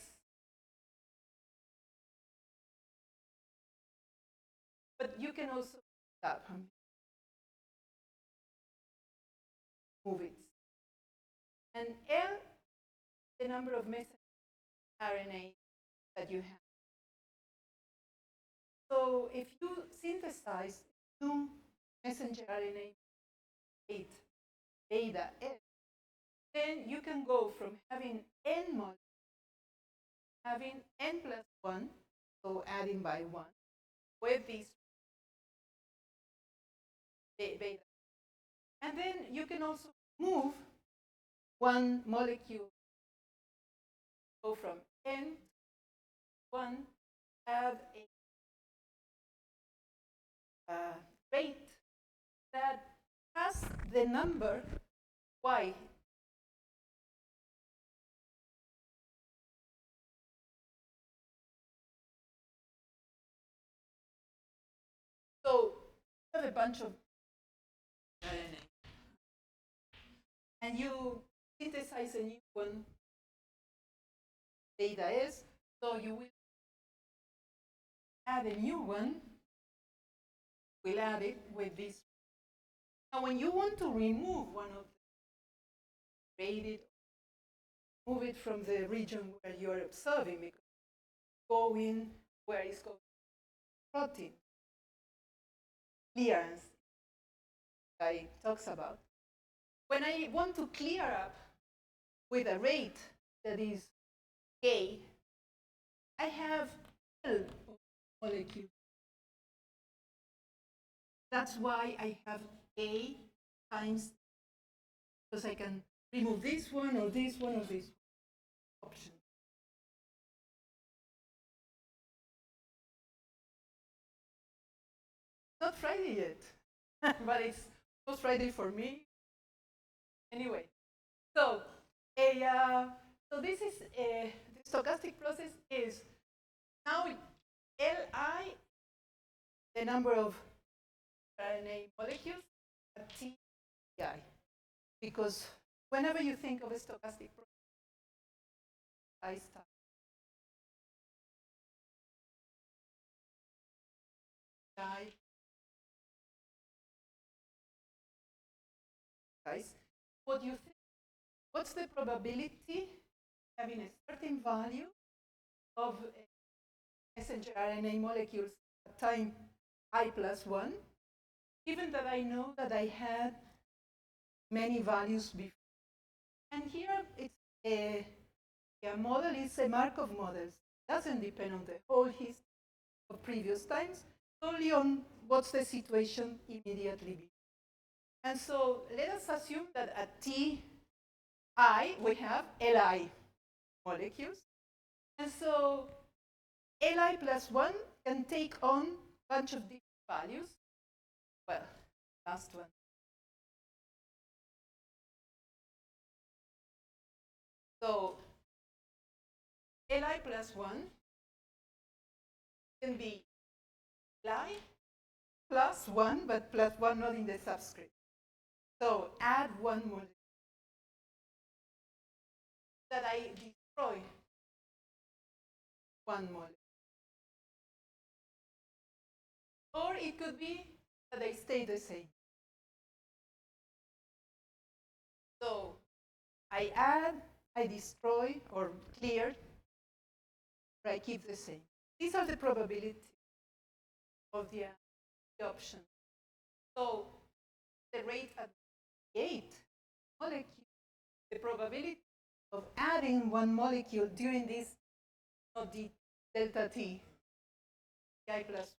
But you can also move it. And L, the number of messenger RNA that you have. So if you synthesize two messenger RNA 8 beta S, then you can go from having N molecules, having N plus 1, so adding by 1, with these beta. And then you can also move one molecule, go from N to 1, add a rate that has the number Y. So you have a bunch of RNA, and you synthesize a new one, beta S, so you will add a new one, we'll add it with this. Now when you want to remove one of the rated, move it from the region where you're observing, because go in where it's called protein clearance I talks about. When I want to clear up with a rate that is K, I have L molecule. That's why I have A times, because I can remove this one or this one or this option. Not Friday yet, but it's post Friday for me. Anyway, so so this is the stochastic process is now Li, the number of RNA molecules, at Ti, because whenever you think of a stochastic process, I start. Guys, what do you think? What's the probability having a certain value of messenger RNA molecules at time I plus 1, given that I know that I had many values before? And here it's a model is a Markov model. It doesn't depend on the whole history of previous times, only on what's the situation immediately before. And so let us assume that at Ti, we have Li molecules. And so Li plus 1 can take on a bunch of different values. Well, last one. So Li plus 1 can be Li plus 1, but plus 1 not in the subscript. So add one molecule that I destroy one molecule. Or it could be that they stay the same. So I add, I destroy, or clear, or I keep the same. These are the probabilities of the option. So the rate at 8 molecule, the probability of adding one molecule during this, not the delta T, I plus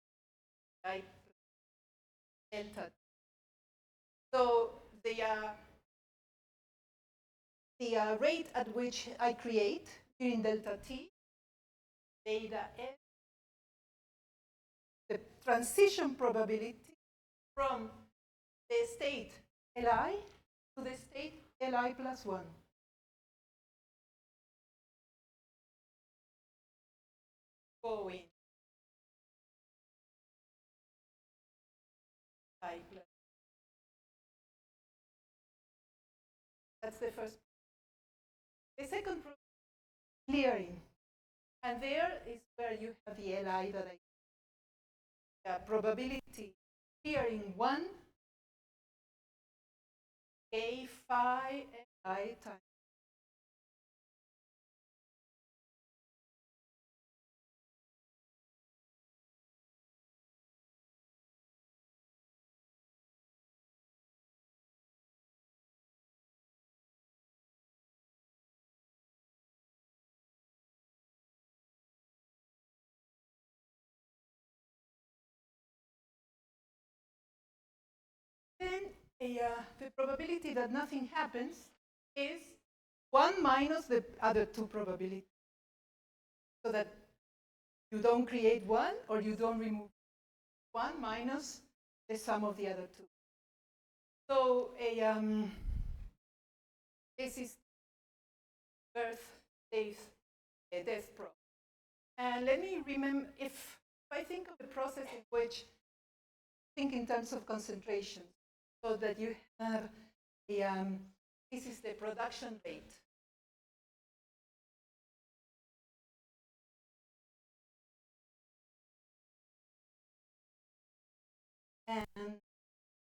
I delta. So the rate at which I create during delta T, data S, the transition probability from the state Li to the state Li plus 1. Going I plus. That's the first. The second problem, clearing. And there is where you have the Li that probability clearing 1 A phi Li times. Then the probability that nothing happens is 1 minus the other two probabilities. So that you don't create one or you don't remove 1 minus the sum of the other two. So this is birth, death problem. And let me remember, if I think of a process in which think in terms of concentration, so that you have this is the production rate. And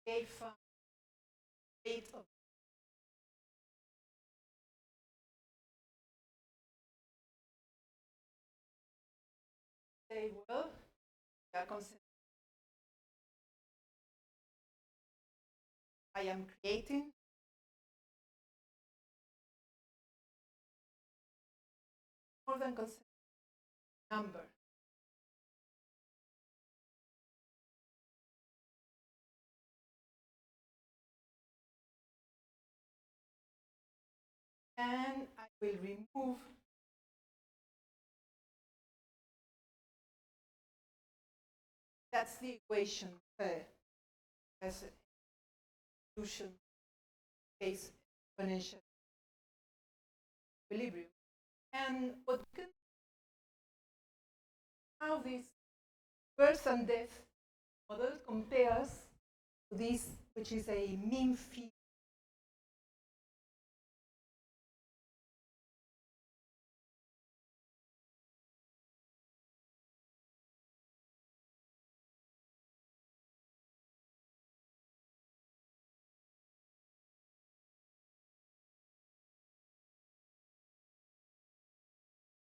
a rate of say, well, I am creating more than concentration number. And I will remove that's the equation as a solution case exponential equilibrium. And what we can how this birth and death model compares to this, which is a mean phi.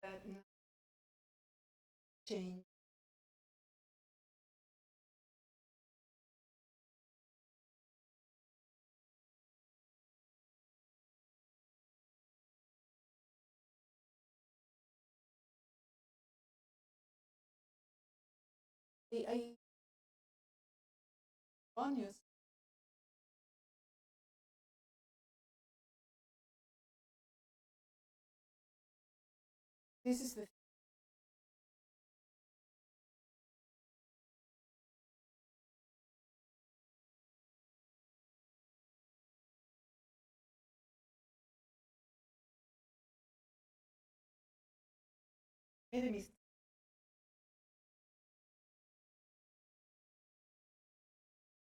That change. The bonus. This is the made a mistake.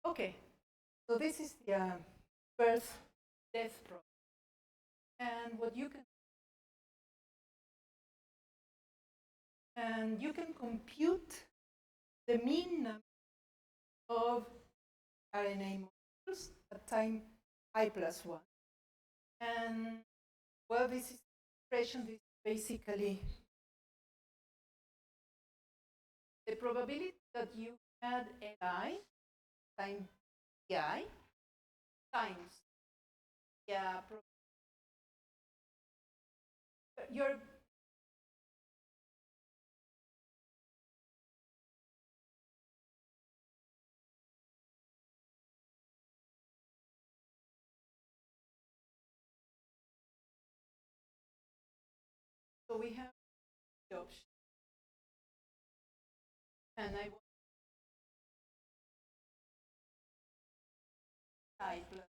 Okay, so this is the birth death problem. And what you can compute the mean number of RNA molecules at time I+1. And well, this is expression. This is basically the probability that you add Li times Pi times your so we have the option, and I want I plus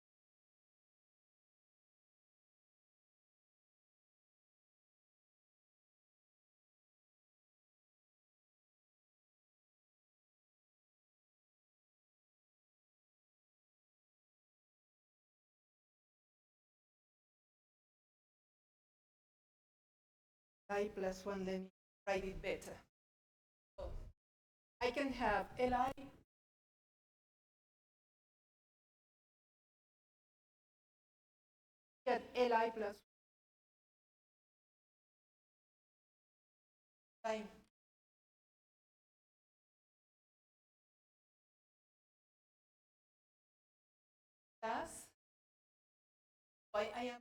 I+1. Let me write it better. So I can have Li get Li plus time plus why I am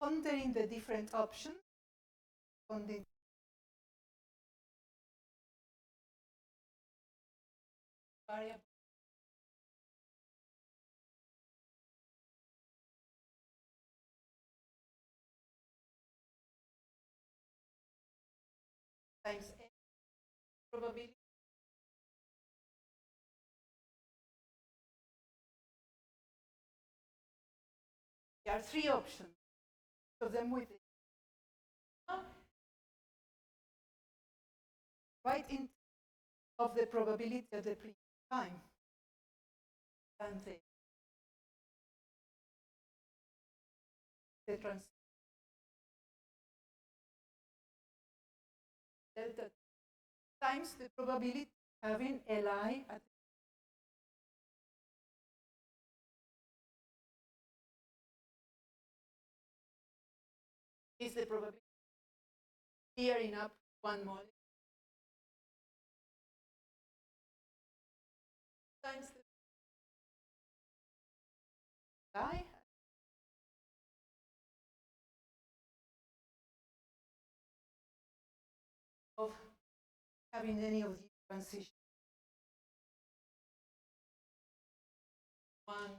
pondering the different options on the variable times n probability. There are three options. So them with it. Right in of the probability at the previous time. And the delta times the probability having Li at is the probability clearing up one molecule times the Li of having any of these transitions. One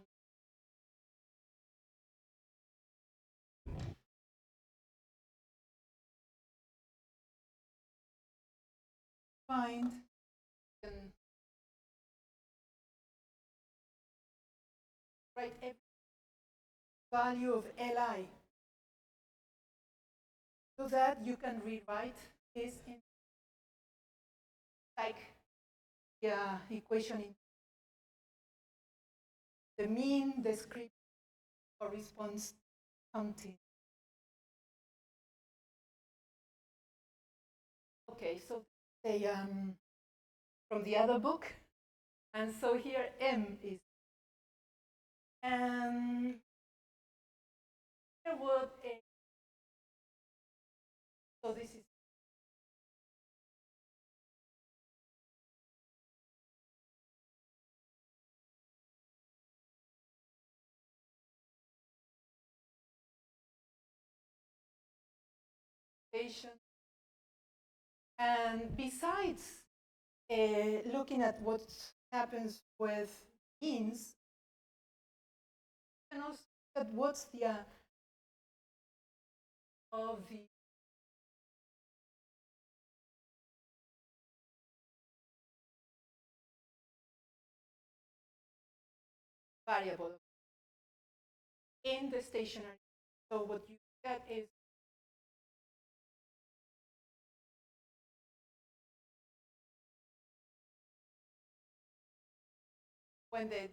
find and write every value of Li so that you can rewrite this in like the equation in the mean description corresponds counting. Okay, so they from the other book, and so here M is, and here would A. So this is patient. And besides looking at what happens with means, you can also look at what's the of the variable in the stationary. So what you get is when they,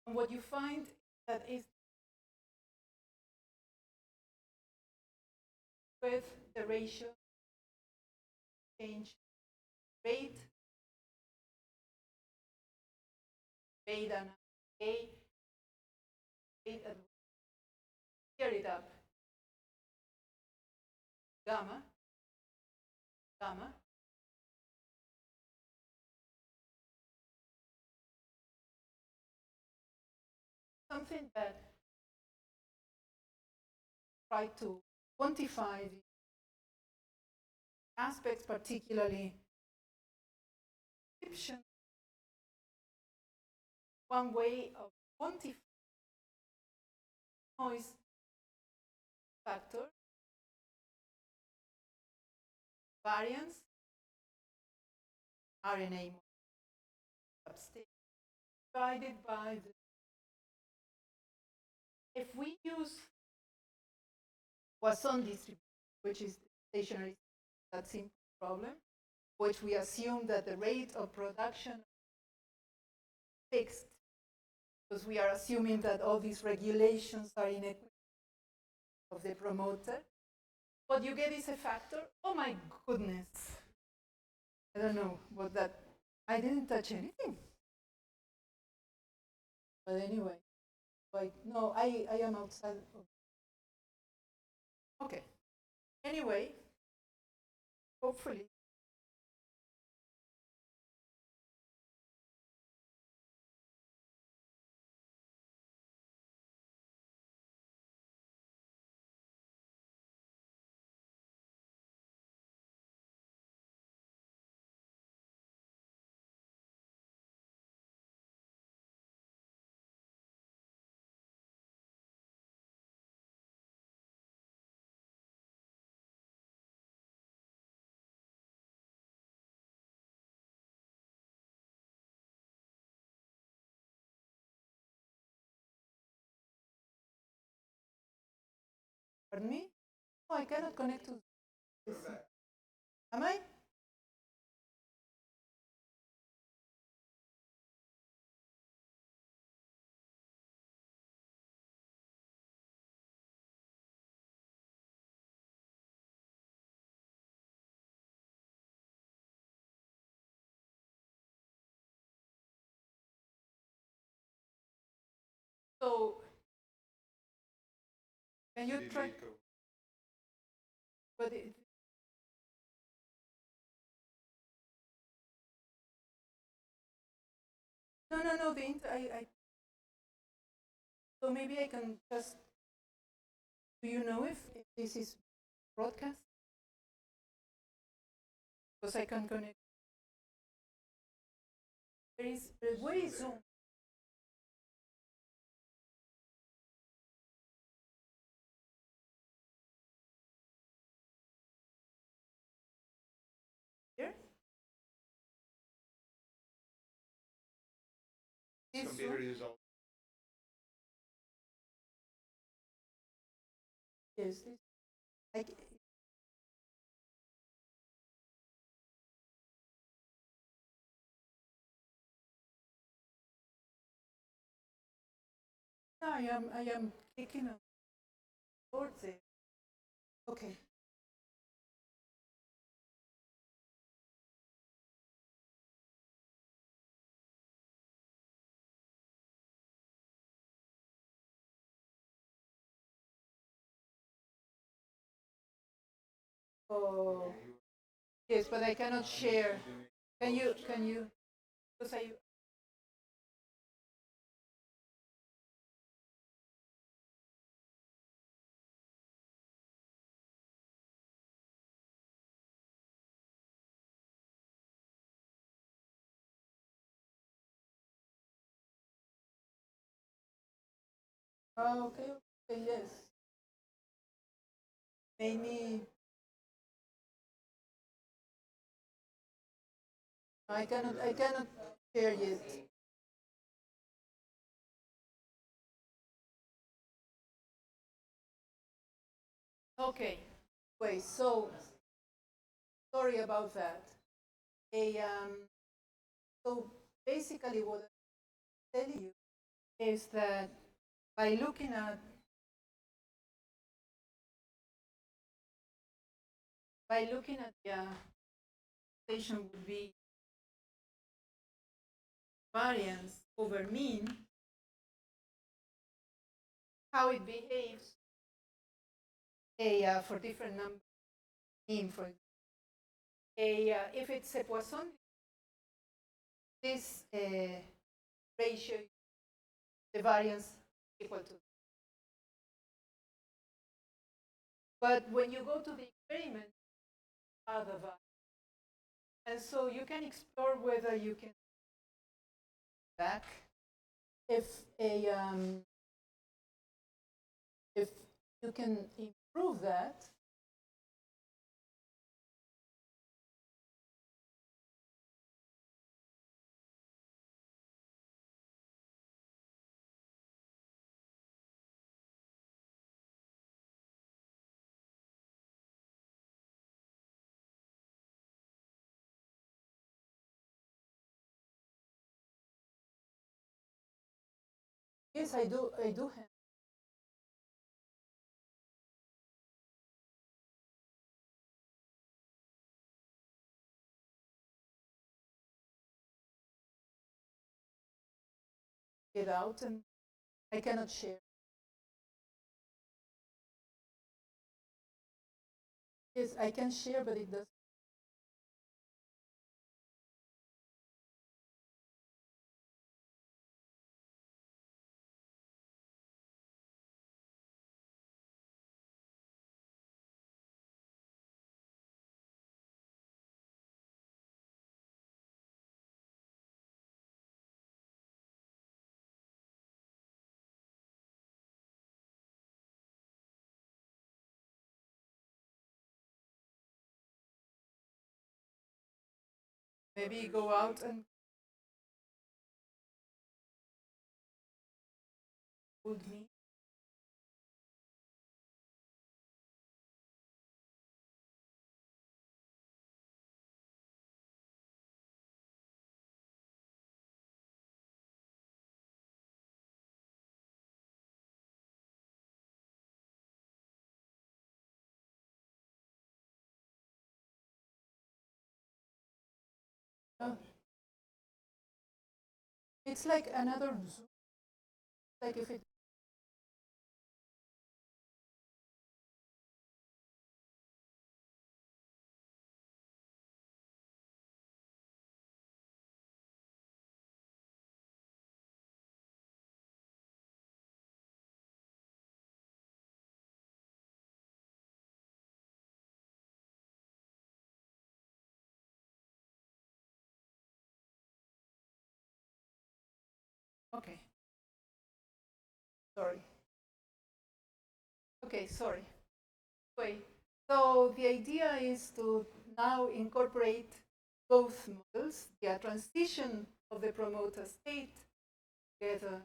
and what you find that is with the ratio change rate, beta and A, beta, tear it up, gamma, gamma, something that try to quantify the aspects, particularly description. One way of quantifying noise factor, variance, RNA substate, divided by the, if we use Poisson distribution, which is stationary, that simple problem, which we assume that the rate of production is fixed, because we are assuming that all these regulations are in equity of the promoter. What you get is a factor, oh my goodness. I don't know what that, I didn't touch anything. But anyway, like, no, I am outside. Okay. Anyway, hopefully. Pardon me? Oh, I cannot connect to this. Am I? So, can you try? But it, no, the so maybe I can just, do you know if this is broadcast? Because I can connect. Where is Zoom? Here? This computer is all. Yes, this. I, I am clicking on towards it. Okay. Oh, yes, but I cannot share. Can you, because I, oh, okay, okay, yes. Maybe, I cannot share yet. Okay, wait, so, sorry about that. A, so basically what I'm telling you is that by looking at the station would be variance over mean, how it behaves for different numbers, mean for if it's a Poisson, this ratio, the variance equal to. But when you go to the experiment, other variance. And so you can explore whether you can back if you can improve that. Yes, I do have. Get out, and I cannot share. Yes, I can share, but it doesn't. Maybe go out and would me. It's like another Zoom. Like if it. Okay. Sorry. Okay, sorry. Wait. So the idea is to now incorporate both models, the transition of the promoter state together,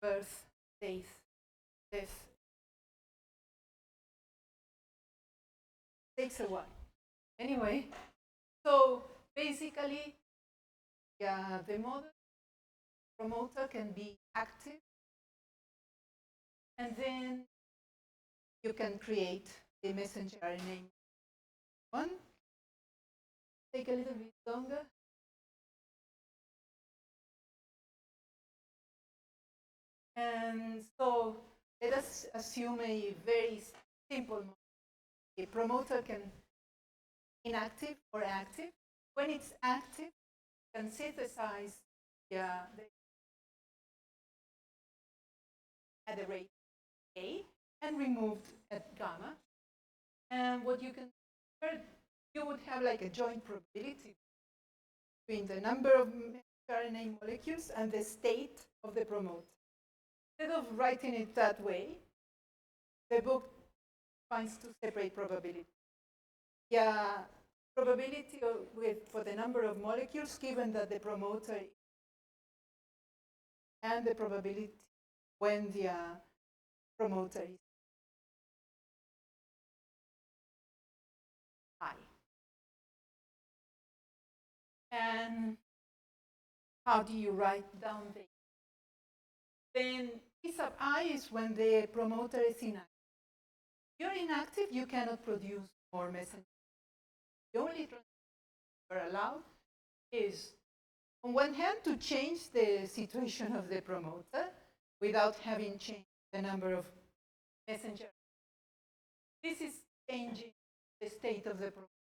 birth, death. Takes a while. Anyway, so basically, the model promoter can be active, and then you can create the messenger RNA one. Take a little bit longer. And so let us assume a very simple model. A promoter can inactive or active. When it's active, it can synthesize at the rate A and removed at gamma. And what you can you would have like a joint probability between the number of RNA molecules and the state of the promoter. Instead of writing it that way, the book finds two separate probabilities. Probability for the number of molecules given that the promoter and the probability when the promoter is high. And how do you write down the? Then P sub I is when the promoter is inactive. If you're inactive, you cannot produce more messengers. The only transition you're allowed is, on one hand, to change the situation of the promoter without having changed the number of messengers. This is changing the state of the promoter.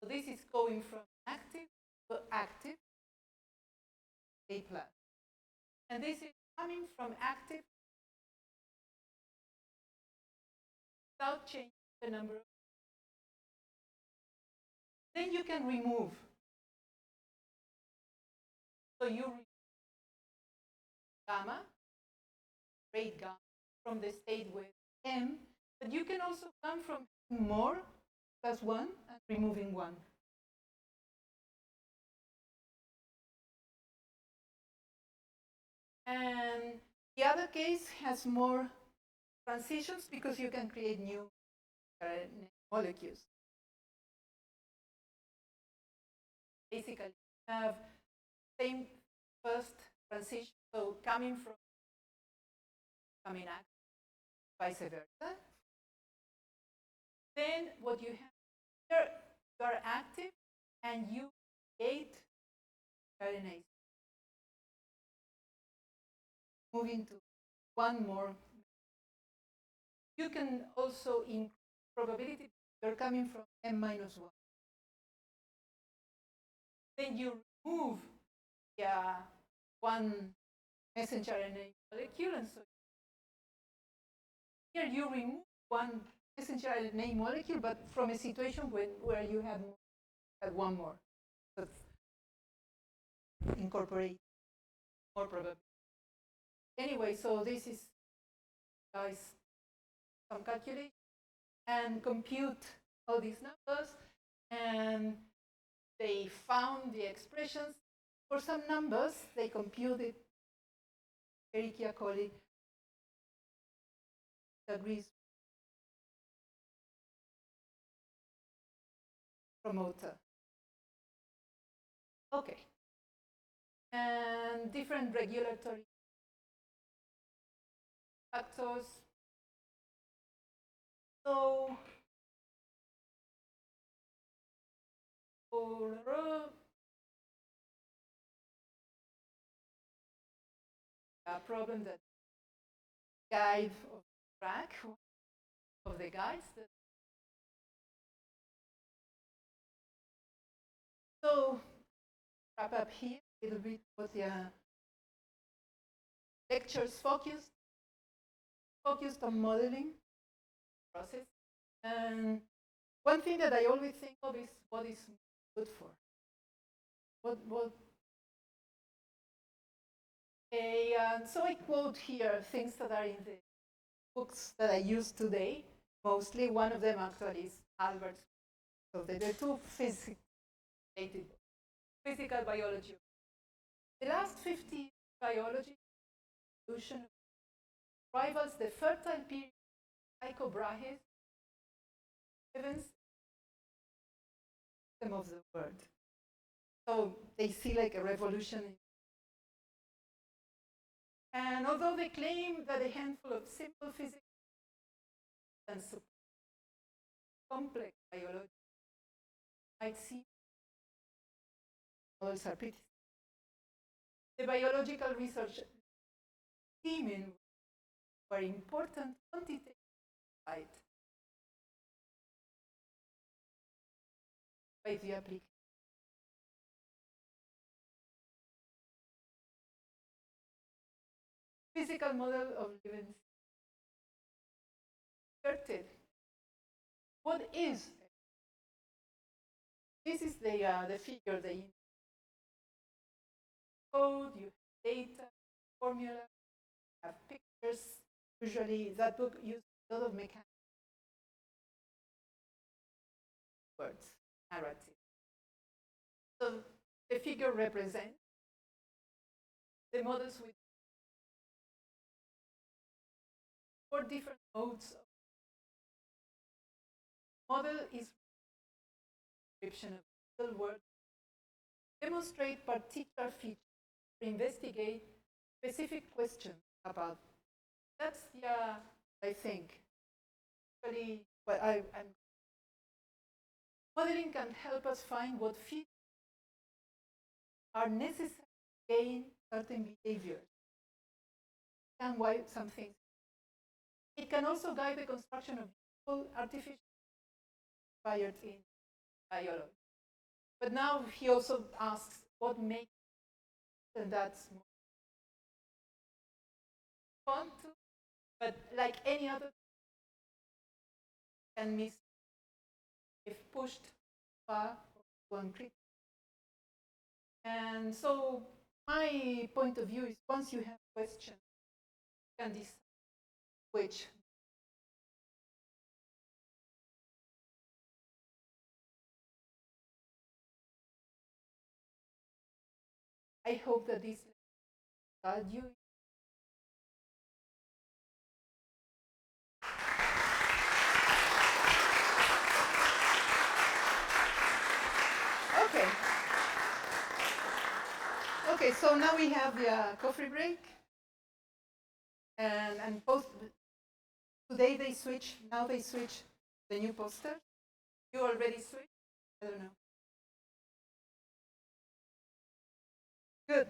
So this is going from active to active, A+. And this is coming from active without changing the number of. Then you can remove. So you remove gamma, rate gamma, from the state with M, but you can also come from more plus 1 and removing 1. And the other case has more transitions because you can create new molecules. Basically, you have same first transition, so coming from coming active, vice versa. Then what you have here, you are active and you create RNAs. Moving to one more. You can also increase probability you're coming from M-1. Then you remove one messenger RNA molecule, and so here you remove one messenger RNA molecule, but from a situation where you had one more. So incorporate more probability. Anyway, so this is, guys, some calculation and compute all these numbers, and they found the expressions for some numbers. They computed Escherichia coli agrees promoter. Okay, and different regulatory factors. So a problem that guide of track of the guides. So wrap up here a little bit what the lectures focused on modeling process. And one thing that I always think of is what is good for. So I quote here things that are in the books that I use today. Mostly, one of them actually is Albert's. So the two physical biology. The last 50 years, biology evolution rivals the fertile period Tycho Brahe's Evans system of the world. So they see like a revolution. And although they claim that a handful of simple physics and complex biology might see models are pretty. The biological research team were important quantitative by the application. Physical model of living inserted. What is? This is the figure, the code, you have data, formula, you have pictures. Usually that book uses a lot of mechanical words, narrative. So the figure represents the models with 4 different modes. Model is description of the word, demonstrate particular features investigate specific questions about. That's I think. Really, but modeling can help us find what features are necessary to gain certain behaviors and why some things. It can also guide the construction of useful artificial inspired in biology. But now he also asks what makes it, and that's more fun too. But like any other, can miss if pushed far one click. And so my point of view is once you have questions, you can decide which. I hope that this guide you. Okay. Okay, so now we have the coffee break. And post today they switch, now they switch the new poster. You already switched? I don't know. Good.